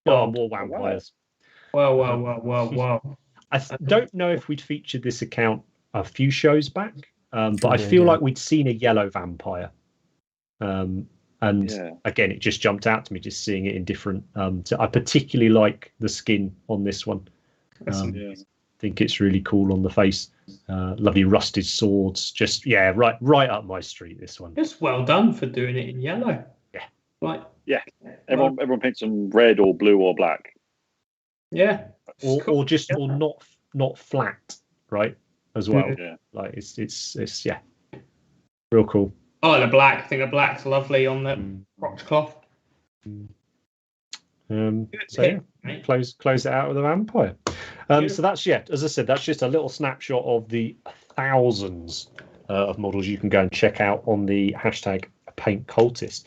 Oh, more vampires. Well. I don't know if we'd featured this account a few shows back, but I feel like we'd seen a yellow vampire. And And again, it just jumped out to me just seeing it in different. So I particularly like the skin on this one. I think it's really cool on the face. Lovely rusted swords. Just right up my street. This one. Just well done for doing it in yellow. Yeah. Right. Yeah. Everyone paints them red or blue or black. Yeah. Or not flat, right? As well. Yeah. Like it's real cool. Oh, the black. I think the black's lovely on the crotch cloth. Close it out with a vampire. So that's as I said, that's just a little snapshot of the thousands of models you can go and check out on the hashtag Paint Cultist.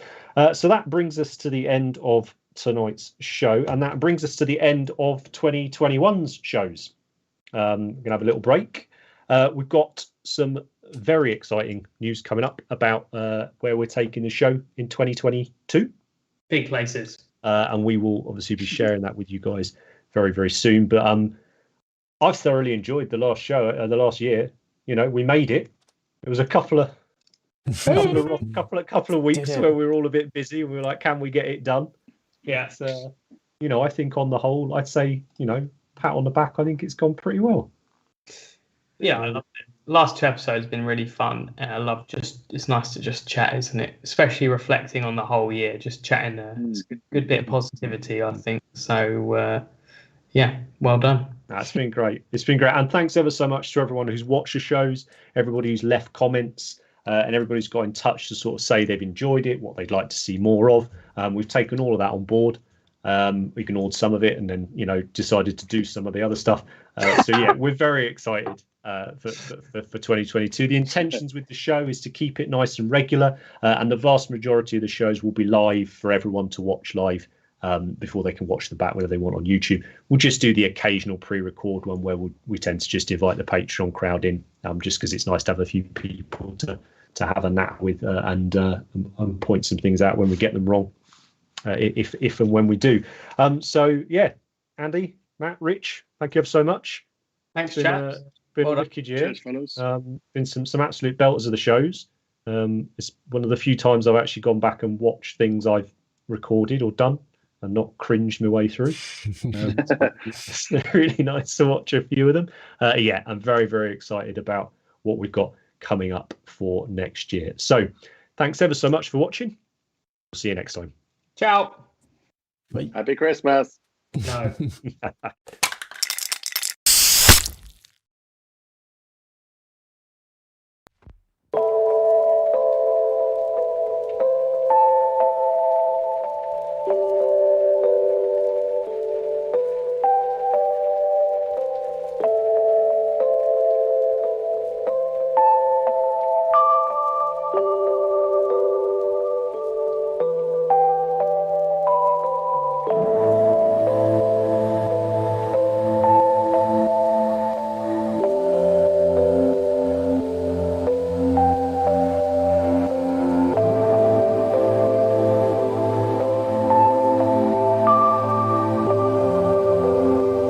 So that brings us to the end of tonight's show, and that brings us to the end of 2021's shows. We're gonna have a little break. We've got some very exciting news coming up about where we're taking the show in 2022. Big places. And we will obviously be sharing that with you guys very, very soon. But I've thoroughly enjoyed the last show, the last year. You know, we made it. It was a couple of weeks where we were all a bit busy, and we were like, "Can we get it done?" Yeah. So, I think on the whole, I'd say, pat on the back. I think it's gone pretty well. Yeah, I love it. Last two episodes have been really fun, and I love it's nice to just chat, isn't it? Especially reflecting on the whole year, just chatting there. It's a good bit of positivity, I think. So, well done. That's been great. It's been great. And thanks ever so much to everyone who's watched the shows, everybody who's left comments, and everybody who's got in touch to sort of say they've enjoyed it, what they'd like to see more of. We've taken all of that on board. We ignored some of it and then, decided to do some of the other stuff. We're very excited for 2022. The intentions with the show is to keep it nice and regular, and the vast majority of the shows will be live for everyone to watch live before they can watch the back whether they want on YouTube. We'll just do the occasional pre-record one where we tend to just invite the Patreon crowd in, just because it's nice to have a few people to have a nap with and point some things out when we get them wrong, if and when we do. Andy, Matt, Rich, thank you ever so much. Thanks, chaps. Been a wicked year. Cheers, fellas. Been some absolute belters of the shows. It's one of the few times I've actually gone back and watched things I've recorded or done and not cringed my way through. It's really nice to watch a few of them. I'm very, very excited about what we've got coming up for next year. So thanks ever so much for watching. We'll see you next time. Ciao. Happy Christmas. No.